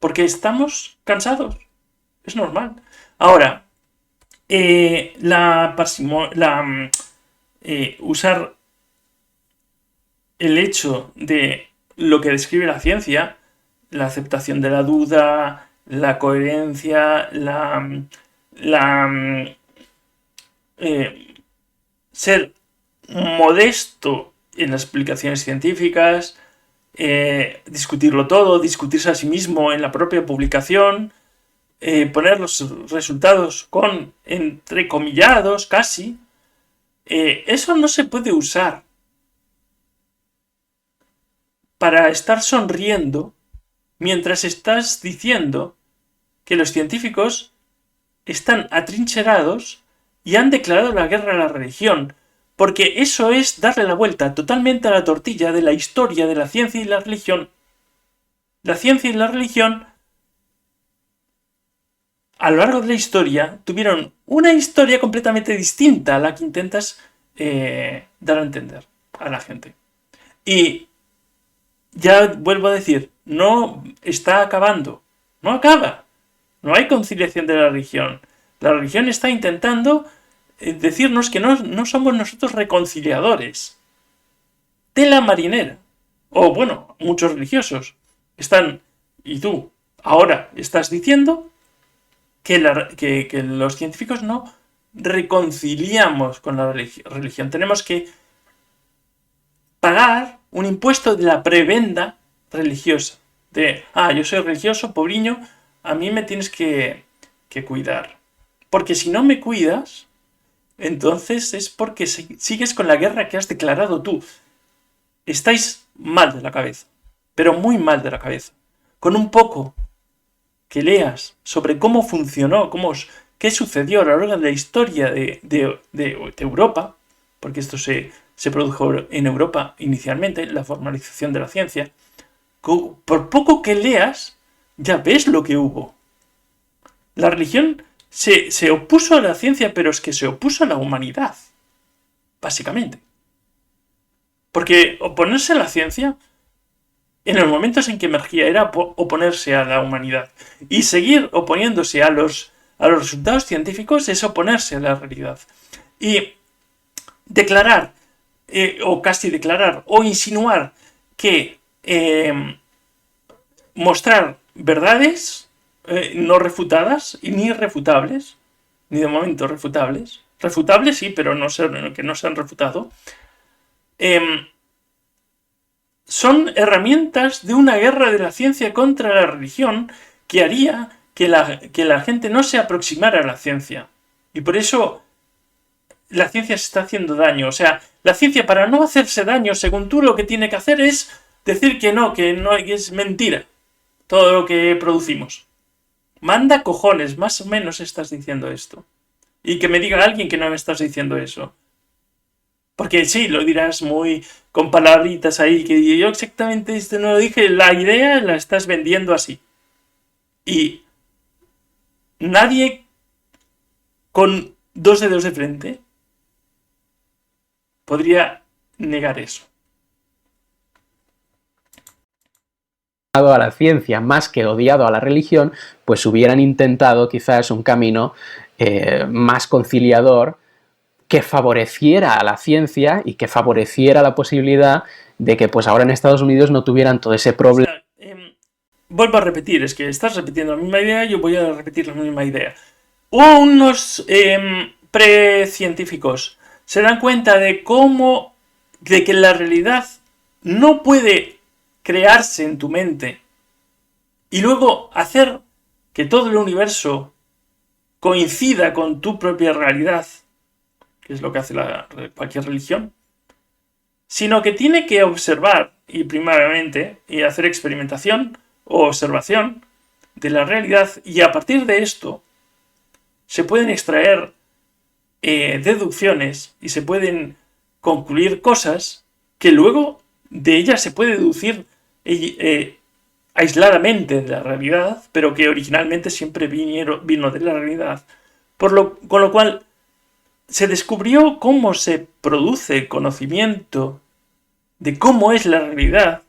Porque estamos cansados, es normal. Ahora, usar el hecho de lo que describe la ciencia, la aceptación de la duda, la coherencia, ser modesto en las explicaciones científicas, discutirlo todo, discutirse a sí mismo en la propia publicación, poner los resultados con entrecomillados casi, eso no se puede usar para estar sonriendo mientras estás diciendo que los científicos están atrincherados y han declarado la guerra a la religión, porque eso es darle la vuelta totalmente a la tortilla de la historia de la ciencia y la religión. La ciencia y la religión, a lo largo de la historia, tuvieron una historia completamente distinta a la que intentas dar a entender a la gente. Y ya vuelvo a decir, no está acabando, no acaba, no hay conciliación de la religión. La religión está intentando decirnos que no somos nosotros reconciliadores. Tela marinera. O bueno, muchos religiosos están, y tú ahora estás diciendo que los científicos no reconciliamos con la religión. Tenemos que pagar un impuesto de la prebenda religiosa. De, yo soy religioso, pobriño, a mí me tienes que cuidar. Porque si no me cuidas, entonces es porque sigues con la guerra que has declarado tú. Estáis mal de la cabeza, pero muy mal de la cabeza. Con un poco que leas sobre cómo funcionó, qué sucedió a lo largo de la historia de Europa, porque esto se produjo en Europa inicialmente, la formalización de la ciencia, por poco que leas, ya ves lo que hubo. La religión se opuso a la ciencia, pero es que se opuso a la humanidad, básicamente. Porque oponerse a la ciencia, en los momentos en que emergía, era oponerse a la humanidad. Y seguir oponiéndose a los resultados científicos es oponerse a la realidad. Y declarar, o casi declarar, o insinuar que mostrar verdades no refutadas y ni refutables, ni de momento refutables sí, pero que no se han refutado, son herramientas de una guerra de la ciencia contra la religión que haría que la gente no se aproximara a la ciencia. Y por eso la ciencia se está haciendo daño. O sea, la ciencia, para no hacerse daño, según tú, lo que tiene que hacer es decir que es mentira todo lo que producimos. Manda cojones, más o menos estás diciendo esto. Y que me diga alguien que no me estás diciendo eso. Porque sí, lo dirás muy con palabritas ahí, que yo exactamente esto no lo dije, la idea la estás vendiendo así. Y nadie con 2 dedos de frente podría negar eso. A la ciencia más que odiado a la religión, pues hubieran intentado quizás un camino más conciliador que favoreciera a la ciencia y que favoreciera la posibilidad de que pues ahora en Estados Unidos no tuvieran todo ese problema. O sea, vuelvo a repetir, es que estás repitiendo la misma idea, yo voy a repetir la misma idea. Unos precientíficos se dan cuenta de cómo de que la realidad no puede crearse en tu mente y luego hacer que todo el universo coincida con tu propia realidad, que es lo que hace cualquier religión, sino que tiene que observar y primariamente y hacer experimentación o observación de la realidad, y a partir de esto se pueden extraer deducciones y se pueden concluir cosas que luego de ellas se puede deducir aisladamente de la realidad, pero que originalmente siempre vino de la realidad. Con lo cual se descubrió cómo se produce conocimiento de cómo es la realidad,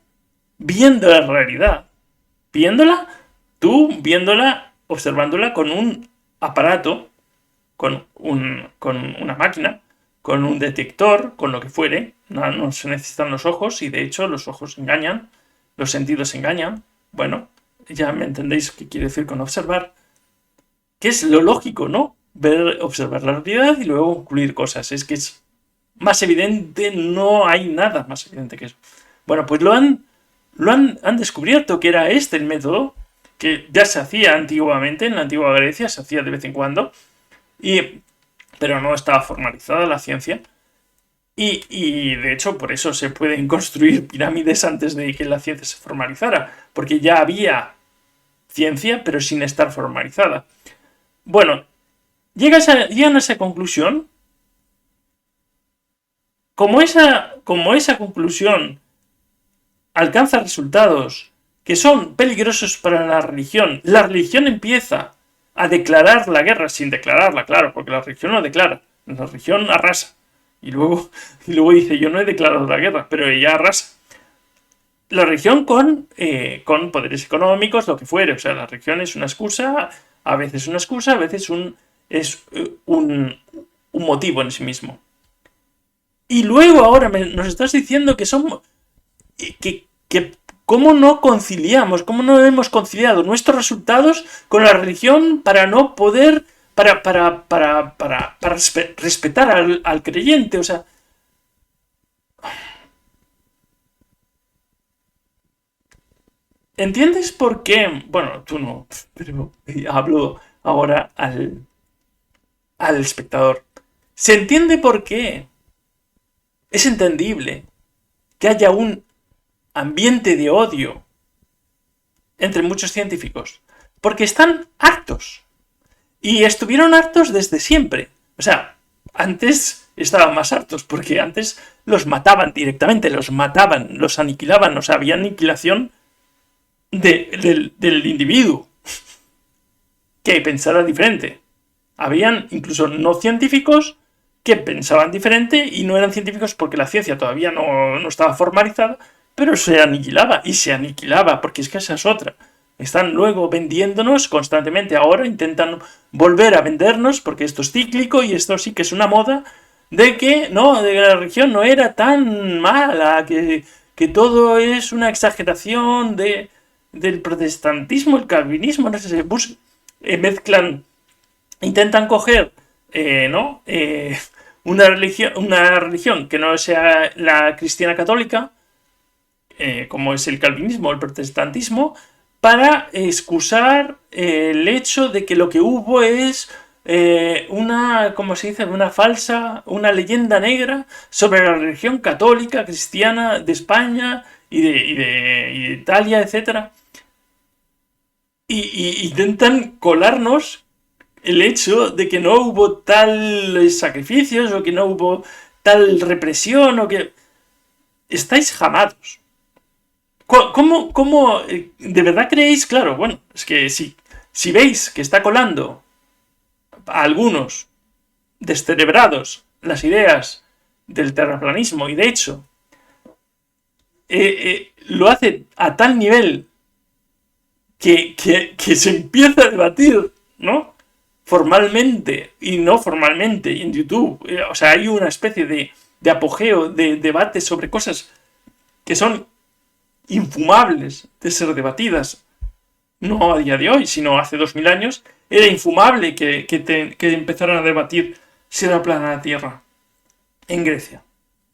viendo la realidad. Viéndola, observándola con un aparato, con una máquina, con un detector, con lo que fuere. No se necesitan los ojos, y de hecho los ojos engañan, los sentidos engañan. Bueno, ya me entendéis qué quiere decir con observar, que es lo lógico, ¿no? Observar la realidad y luego concluir cosas. Es que es más evidente, no hay nada más evidente que eso. Bueno, pues lo han descubierto que era este el método, que ya se hacía antiguamente, en la antigua Grecia se hacía de vez en cuando, pero no estaba formalizada la ciencia. Y de hecho por eso se pueden construir pirámides antes de que la ciencia se formalizara, porque ya había ciencia pero sin estar formalizada. Bueno, llegan a esa conclusión. Como esa conclusión alcanza resultados que son peligrosos para la religión empieza a declarar la guerra sin declararla, claro, porque la religión no declara, la religión arrasa. Y luego dice, yo no he declarado la guerra, pero ella arrasa. La religión con poderes económicos, lo que fuere. O sea, la religión es una excusa, a veces una excusa, a veces es un motivo en sí mismo. Y luego ahora nos estás diciendo que somos... que ¿cómo no conciliamos? ¿Cómo no hemos conciliado nuestros resultados con la religión para no poder... para respetar al creyente? O sea... ¿Entiendes por qué? Bueno, tú no, pero hablo ahora al espectador. ¿Se entiende por qué? Es entendible que haya un ambiente de odio entre muchos científicos, porque están hartos. Y estuvieron hartos desde siempre. O sea, antes estaban más hartos, porque antes los mataban directamente, los aniquilaban. O sea, había aniquilación del individuo que pensara diferente. Habían incluso no científicos que pensaban diferente y no eran científicos porque la ciencia todavía no estaba formalizada, pero se aniquilaba, porque es que esa es otra. Están luego vendiéndonos constantemente, ahora intentan volver a vendernos, porque esto es cíclico y esto sí que es una moda, de que la religión no era tan mala, que todo es una exageración del protestantismo, el calvinismo, no sé, se mezclan, intentan coger una religión que no sea la cristiana católica, como es el calvinismo o el protestantismo, para excusar el hecho de que lo que hubo es una leyenda negra sobre la religión católica cristiana de España y de Italia, etc. Y intentan colarnos el hecho de que no hubo tales sacrificios o que no hubo tal represión o que... Estáis jamados. ¿Cómo de verdad creéis? Claro, bueno, es que si veis que está colando a algunos descerebrados las ideas del terraplanismo, y de hecho lo hace a tal nivel que se empieza a debatir, ¿no? Formalmente y no formalmente en YouTube. O sea, hay una especie de apogeo, de debate sobre cosas que son infumables de ser debatidas, no a día de hoy, sino hace 2000 años, era infumable que empezaran a debatir si era plana la Tierra en Grecia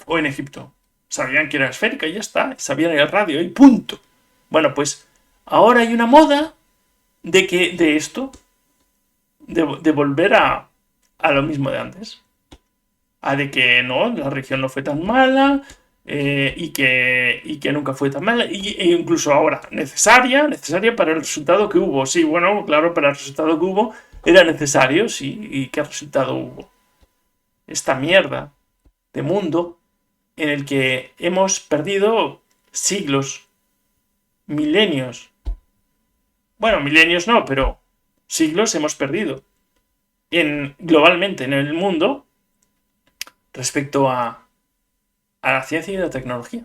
o en Egipto. Sabían que era esférica y ya está. Sabían el radio y punto. Bueno, pues ahora hay una moda de esto, de volver a lo mismo de antes. A de que no, la región no fue tan mala y que nunca fue tan mala. E incluso ahora, necesaria para el resultado que hubo. Sí, bueno, claro, para el resultado que hubo era necesario, sí. ¿Y qué resultado hubo? Esta mierda de mundo en el que hemos perdido siglos, milenios. Bueno, milenios no, pero siglos hemos perdido globalmente en el mundo respecto a la ciencia y la tecnología.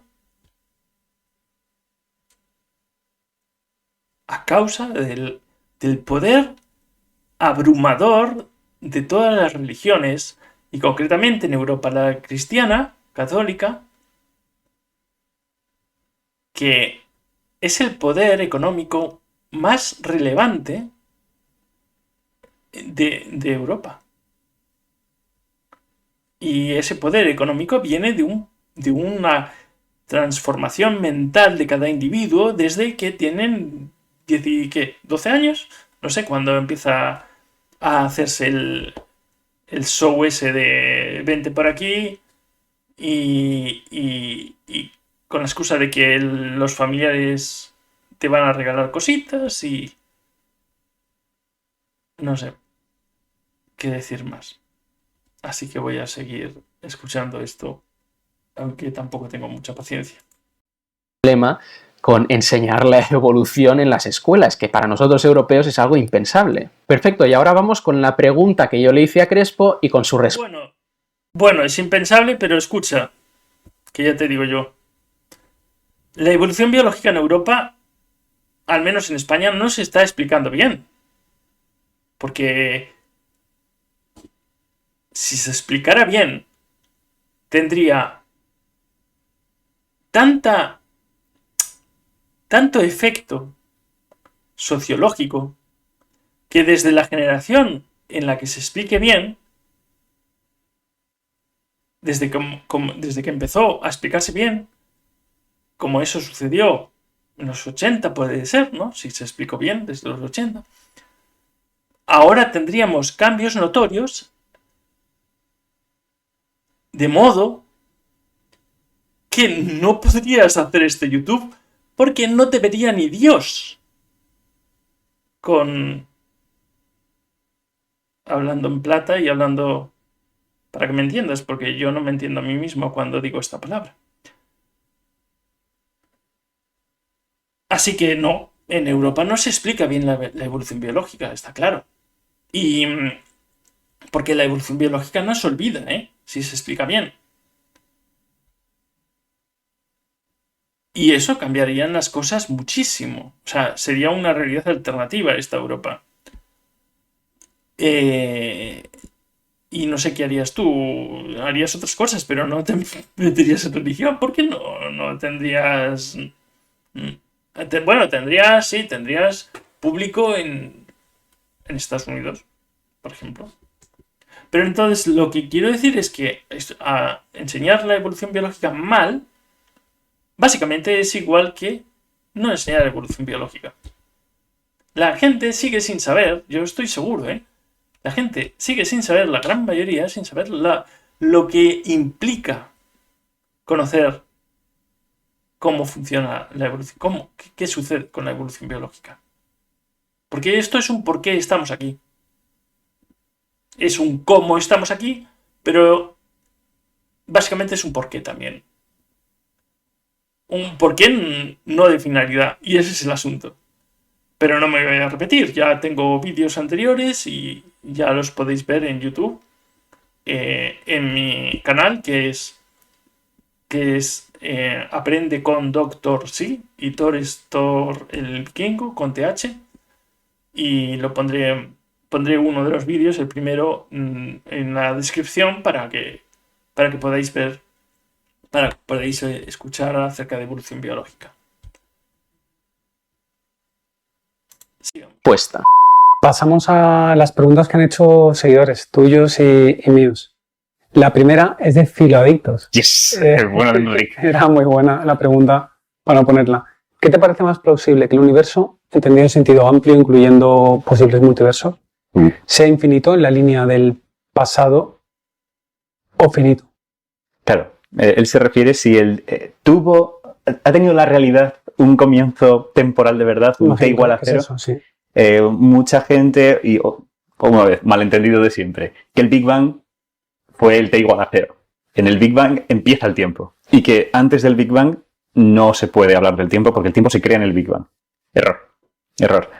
A causa del poder abrumador de todas las religiones, y concretamente en Europa la cristiana, católica, que es el poder económico más relevante de Europa. Y ese poder económico viene de una transformación mental de cada individuo desde que tienen 12 años. No sé cuándo empieza a hacerse el show ese de vente por aquí y con la excusa de que los familiares te van a regalar cositas y no sé qué decir más. Así que voy a seguir escuchando esto, aunque tampoco tengo mucha paciencia. Problema con enseñar la evolución en las escuelas, que para nosotros europeos es algo impensable. Perfecto, y ahora vamos con la pregunta que yo le hice a Crespo y con su respuesta. Bueno, es impensable, pero escucha, que ya te digo yo. La evolución biológica en Europa, al menos en España, no se está explicando bien. Porque si se explicara bien, tendría tanto efecto sociológico que desde la generación en la que se explique bien, desde que empezó a explicarse bien, como eso sucedió en los 80, puede ser, ¿no? Si se explicó bien desde los 80, ahora tendríamos cambios notorios, de modo que no podrías hacer este YouTube porque no te vería ni Dios hablando en plata y hablando para que me entiendas, porque yo no me entiendo a mí mismo cuando digo esta palabra. Así que no, en Europa no se explica bien la evolución biológica, está claro. Y porque la evolución biológica no se olvida, si se explica bien. Y eso cambiarían las cosas muchísimo. O sea, sería una realidad alternativa esta Europa. Y no sé qué harías tú. Harías otras cosas, pero no te meterías en religión. ¿Por qué no tendrías... Bueno, tendrías público en Estados Unidos, por ejemplo. Pero entonces lo que quiero decir es que enseñar la evolución biológica mal, básicamente es igual que no enseñar la evolución biológica. La gente sigue sin saber, yo estoy seguro, la gente sigue sin saber, la gran mayoría, sin saber lo que implica conocer cómo funciona la evolución, qué sucede con la evolución biológica. Porque esto es un por qué estamos aquí. Es un cómo estamos aquí, pero básicamente es un por qué también. Un por qué no de finalidad, y ese es el asunto. Pero no me voy a repetir, ya tengo vídeos anteriores y ya los podéis ver en YouTube, en mi canal, que es Aprende con Dr. Sí, y Thor es Thor el Vikingo, con TH, y pondré uno de los vídeos, el primero, en la descripción para que podáis ver, para que podáis escuchar acerca de evolución biológica. Sigamos. Puesta. Pasamos a las preguntas que han hecho seguidores tuyos y míos. La primera es de Filoadictos. Yes, bueno, Enrique. Era muy buena la pregunta para no ponerla. ¿Qué te parece más plausible? ¿Que el universo, entendido en sentido amplio, incluyendo posibles multiversos, sea infinito en la línea del pasado o finito? Claro, él se refiere si él ha tenido la realidad un comienzo temporal de verdad, un t igual a cero. Eso, sí. Mucha gente, y una vez, malentendido de siempre, que el Big Bang fue el t igual a cero. En el Big Bang empieza el tiempo. Y que antes del Big Bang no se puede hablar del tiempo porque el tiempo se crea en el Big Bang. Error.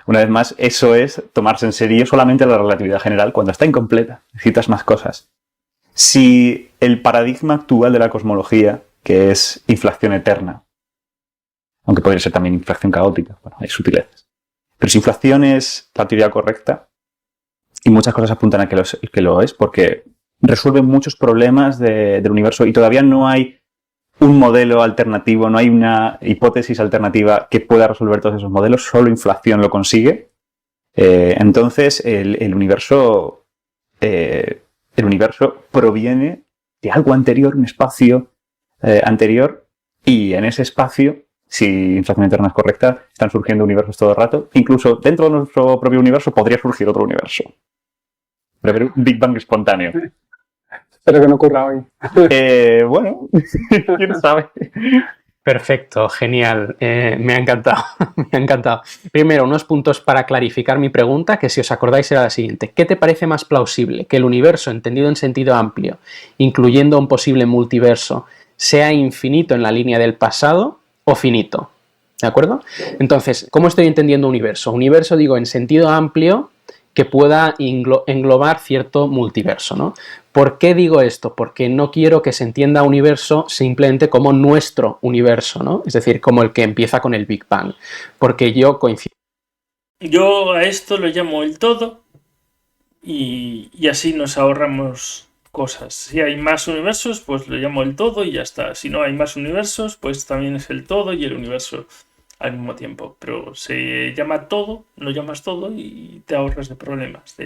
Una vez más, eso es tomarse en serio solamente la relatividad general cuando está incompleta. Necesitas más cosas. Si el paradigma actual de la cosmología, que es inflación eterna, aunque podría ser también inflación caótica, bueno, hay sutilezas. Pero si inflación es la teoría correcta, y muchas cosas apuntan a que lo es, porque resuelve muchos problemas del universo y todavía no hay un modelo alternativo, no hay una hipótesis alternativa que pueda resolver todos esos modelos, solo inflación lo consigue. Entonces el universo proviene de algo anterior, un espacio anterior, y en ese espacio, si inflación eterna es correcta, están surgiendo universos todo el rato. Incluso dentro de nuestro propio universo podría surgir otro universo. Prefiero un Big Bang espontáneo. Espero que no ocurra hoy. Bueno, quién sabe. Perfecto, genial. Me ha encantado, me ha encantado. Primero, unos puntos para clarificar mi pregunta, que si os acordáis era la siguiente. ¿Qué te parece más plausible? ¿Que el universo, entendido en sentido amplio, incluyendo un posible multiverso, sea infinito en la línea del pasado o finito? ¿De acuerdo? Entonces, ¿cómo estoy entendiendo universo? Universo, digo, en sentido amplio, que pueda englobar cierto multiverso, ¿no? ¿Por qué digo esto? Porque no quiero que se entienda universo simplemente como nuestro universo, ¿no? Es decir, como el que empieza con el Big Bang. Porque yo coincido. Yo a esto lo llamo el todo y así nos ahorramos cosas. Si hay más universos, pues lo llamo el todo y ya está. Si no hay más universos, pues también es el todo y el universo al mismo tiempo. Pero se llama todo, lo llamas todo y te ahorras de problemas.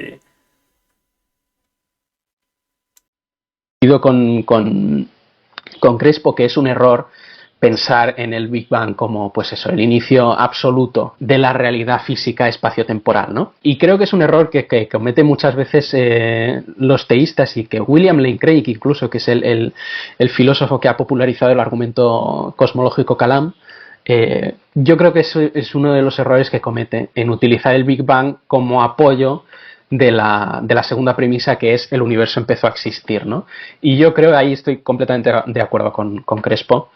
Con Crespo que es un error pensar en el Big Bang como, pues eso, el inicio absoluto de la realidad física espaciotemporal, ¿no? Y creo que es un error que cometen muchas veces los teístas y que William Lane Craig, incluso, que es el filósofo que ha popularizado el argumento cosmológico Kalam, yo creo que es uno de los errores que comete en utilizar el Big Bang como apoyo de la segunda premisa, que es el universo empezó a existir, ¿no? Y yo creo, ahí estoy completamente de acuerdo con Crespo,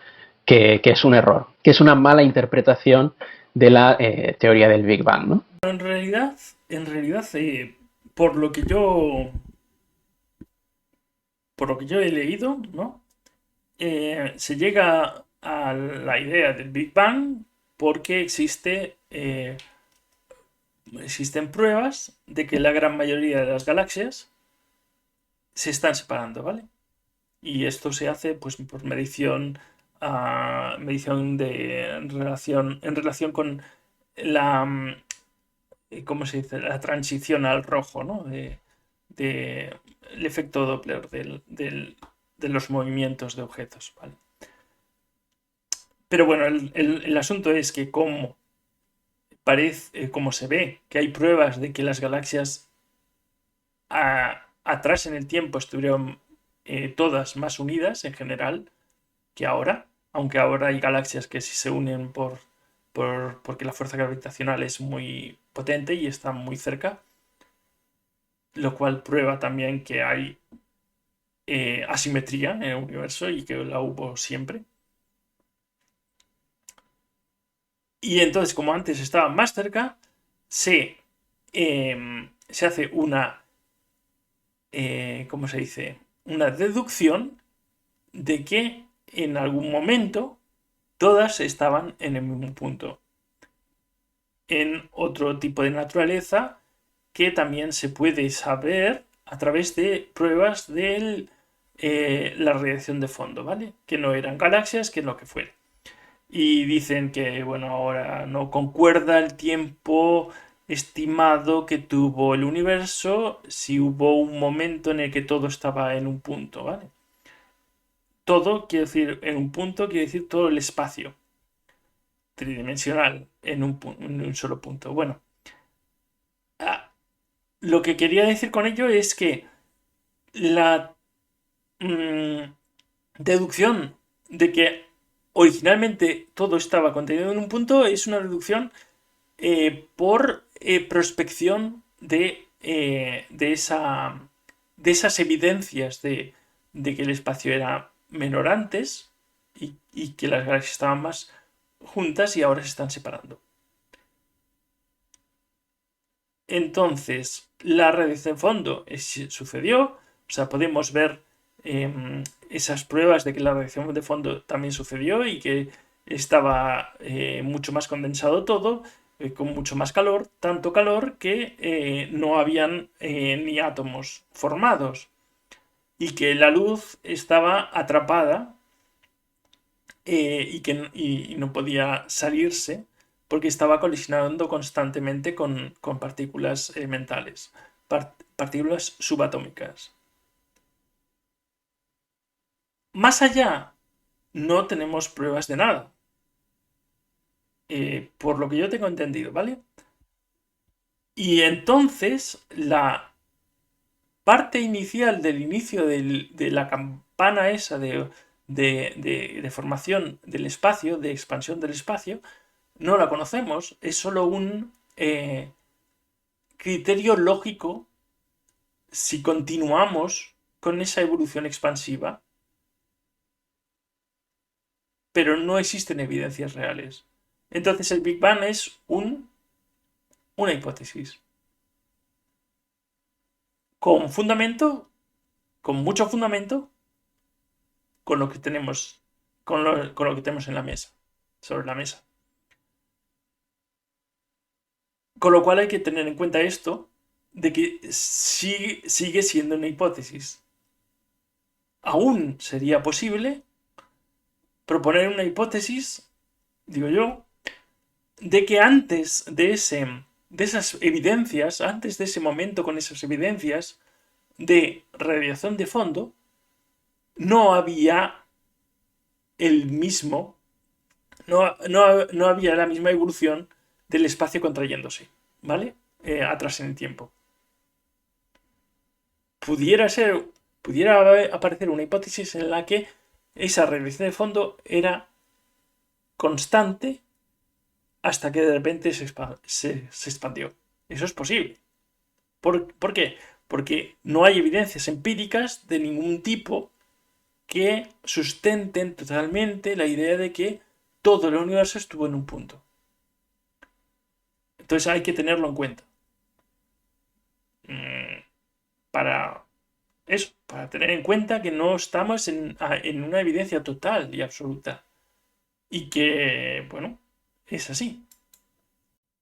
que es un error, que es una mala interpretación de la teoría del Big Bang, ¿no? En realidad, por lo que yo he leído, ¿no? Se llega a la idea del Big Bang porque existen pruebas de que la gran mayoría de las galaxias se están separando, ¿vale? Y esto se hace pues por medición en relación con la ¿cómo se dice? La transición al rojo, ¿no? El efecto Doppler de los movimientos de objetos, ¿vale? Pero bueno, el asunto es que como se ve que hay pruebas de que las galaxias atrás en el tiempo estuvieron todas más unidas en general que ahora, aunque ahora hay galaxias que sí se unen porque la fuerza gravitacional es muy potente y están muy cerca, lo cual prueba también que hay asimetría en el universo y que la hubo siempre. Y entonces, como antes estaban más cerca, se hace una ¿cómo se dice? Una deducción de que en algún momento todas estaban en el mismo punto. En otro tipo de naturaleza que también se puede saber a través de pruebas de la radiación de fondo, ¿vale? Que no eran galaxias, que es lo que fuera. Y dicen que, bueno, ahora no concuerda el tiempo estimado que tuvo el universo si hubo un momento en el que todo estaba en un punto, ¿vale? Todo, quiere decir, en un punto, quiere decir todo el espacio tridimensional en un solo punto. Bueno, lo que quería decir con ello es que la deducción de que originalmente todo estaba contenido en un punto es una deducción por prospección de esas evidencias de que el espacio era menor antes y que las galaxias estaban más juntas y ahora se están separando. Entonces, la radiación de fondo sucedió, o sea, podemos ver esas pruebas de que la radiación de fondo también sucedió y que estaba mucho más condensado todo, con mucho más calor, tanto calor que no habían ni átomos formados y que la luz estaba atrapada y no podía salirse porque estaba colisionando constantemente con partículas elementales, partículas subatómicas. Más allá, no tenemos pruebas de nada. Por lo que yo tengo entendido, ¿vale? Y entonces, la parte inicial del inicio de la campana esa de formación del espacio, de expansión del espacio, no la conocemos. Es solo un criterio lógico si continuamos con esa evolución expansiva, pero no existen evidencias reales. Entonces el Big Bang es una hipótesis. Con fundamento, con mucho fundamento, con lo que tenemos, con lo que tenemos en la mesa, sobre la mesa. Con lo cual hay que tener en cuenta esto, de que sigue siendo una hipótesis. Aún sería posible proponer una hipótesis, digo yo, de que antes de esas evidencias, antes de ese momento con esas evidencias de radiación de fondo, no había no había la misma evolución del espacio contrayéndose, ¿vale? Atrás en el tiempo. Pudiera aparecer una hipótesis en la que esa radiación de fondo era constante hasta que de repente se expandió. Eso es posible. ¿Por qué? Porque no hay evidencias empíricas de ningún tipo que sustenten totalmente la idea de que todo el universo estuvo en un punto. Entonces hay que tenerlo en cuenta. Para tener en cuenta que no estamos en una evidencia total y absoluta. Y que, bueno, es así.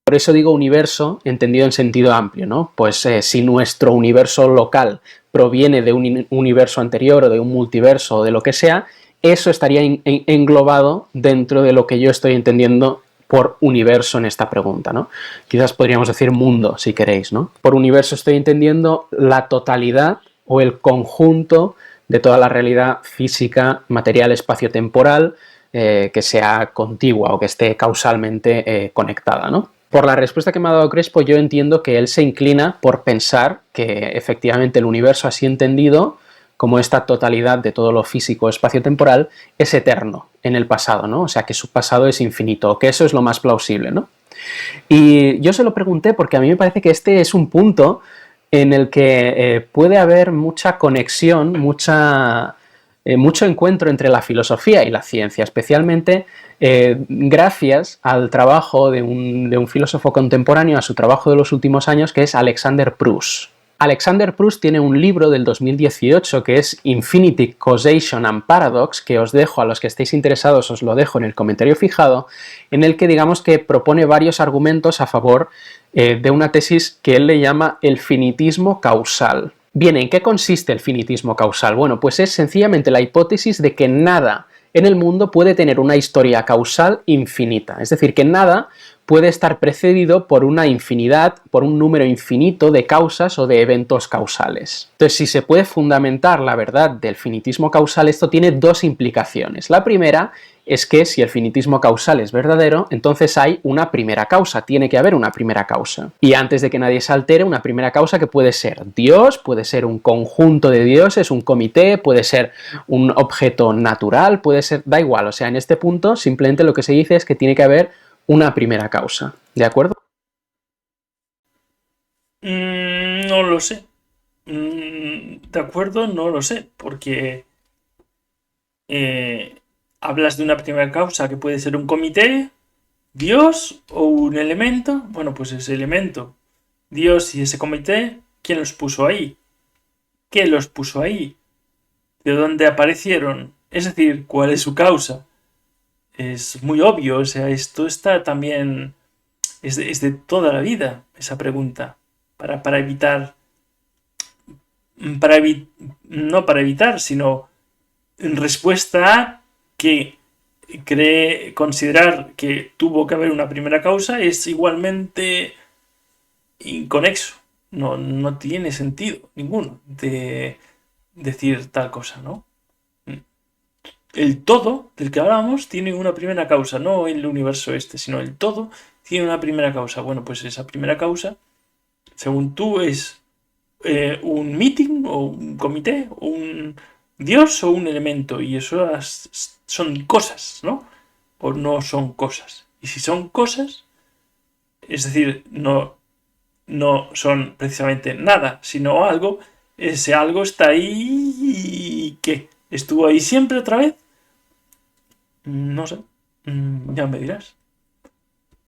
Por eso digo universo entendido en sentido amplio, ¿no? Pues si nuestro universo local proviene de un universo anterior o de un multiverso o de lo que sea, eso estaría englobado dentro de lo que yo estoy entendiendo por universo en esta pregunta, ¿no? Quizás podríamos decir mundo, si queréis, ¿no? Por universo estoy entendiendo la totalidad o el conjunto de toda la realidad física, material, espacio-temporal, que sea contigua o que esté causalmente conectada, ¿no? Por la respuesta que me ha dado Crespo, yo entiendo que él se inclina por pensar que efectivamente el universo así entendido, como esta totalidad de todo lo físico espacio-temporal, es eterno en el pasado, ¿no? O sea, que su pasado es infinito, que eso es lo más plausible, ¿no? Y yo se lo pregunté porque a mí me parece que este es un punto en el que puede haber mucha conexión, mucho encuentro entre la filosofía y la ciencia, especialmente gracias al trabajo de un filósofo contemporáneo, a su trabajo de los últimos años, que es Alexander Pruss. Alexander Pruss tiene un libro del 2018 que es Infinity, Causation and Paradox, que os dejo, a los que estéis interesados os lo dejo en el comentario fijado, en el que digamos que propone varios argumentos a favor de una tesis que él le llama el finitismo causal. Bien, ¿en qué consiste el finitismo causal? Bueno, pues es sencillamente la hipótesis de que nada en el mundo puede tener una historia causal infinita, es decir, que nada puede estar precedido por una infinidad, por un número infinito de causas o de eventos causales. Entonces, si se puede fundamentar la verdad del finitismo causal, esto tiene dos implicaciones. La primera es que si el finitismo causal es verdadero, entonces hay una primera causa, tiene que haber una primera causa. Y antes de que nadie se altere, una primera causa que puede ser Dios, puede ser un conjunto de dioses, un comité, puede ser un objeto natural, puede ser, da igual, o sea, en este punto simplemente lo que se dice es que tiene que haber una primera causa, ¿de acuerdo? No lo sé. De acuerdo, no lo sé, porque hablas de una primera causa que puede ser un comité, Dios o un elemento. Bueno, pues ese elemento, Dios y ese comité, ¿quién los puso ahí? ¿Qué los puso ahí? ¿De dónde aparecieron? Es decir, ¿cuál es su causa? Es muy obvio, o sea, esto está también... Es de toda la vida esa pregunta. Para evitar... no para evitar, sino en respuesta a que considerar que tuvo que haber una primera causa es igualmente inconexo. No tiene sentido ninguno de decir tal cosa, ¿no? El todo del que hablábamos tiene una primera causa, no el universo este, sino el todo tiene una primera causa. Bueno, pues esa primera causa, según tú, es un meeting o un comité o un dios o un elemento. Y eso son cosas, ¿no? O no son cosas. Y si son cosas, es decir, no son precisamente nada, sino algo, ese algo está ahí y ¿qué? ¿Estuvo ahí siempre otra vez? No sé, ya me dirás.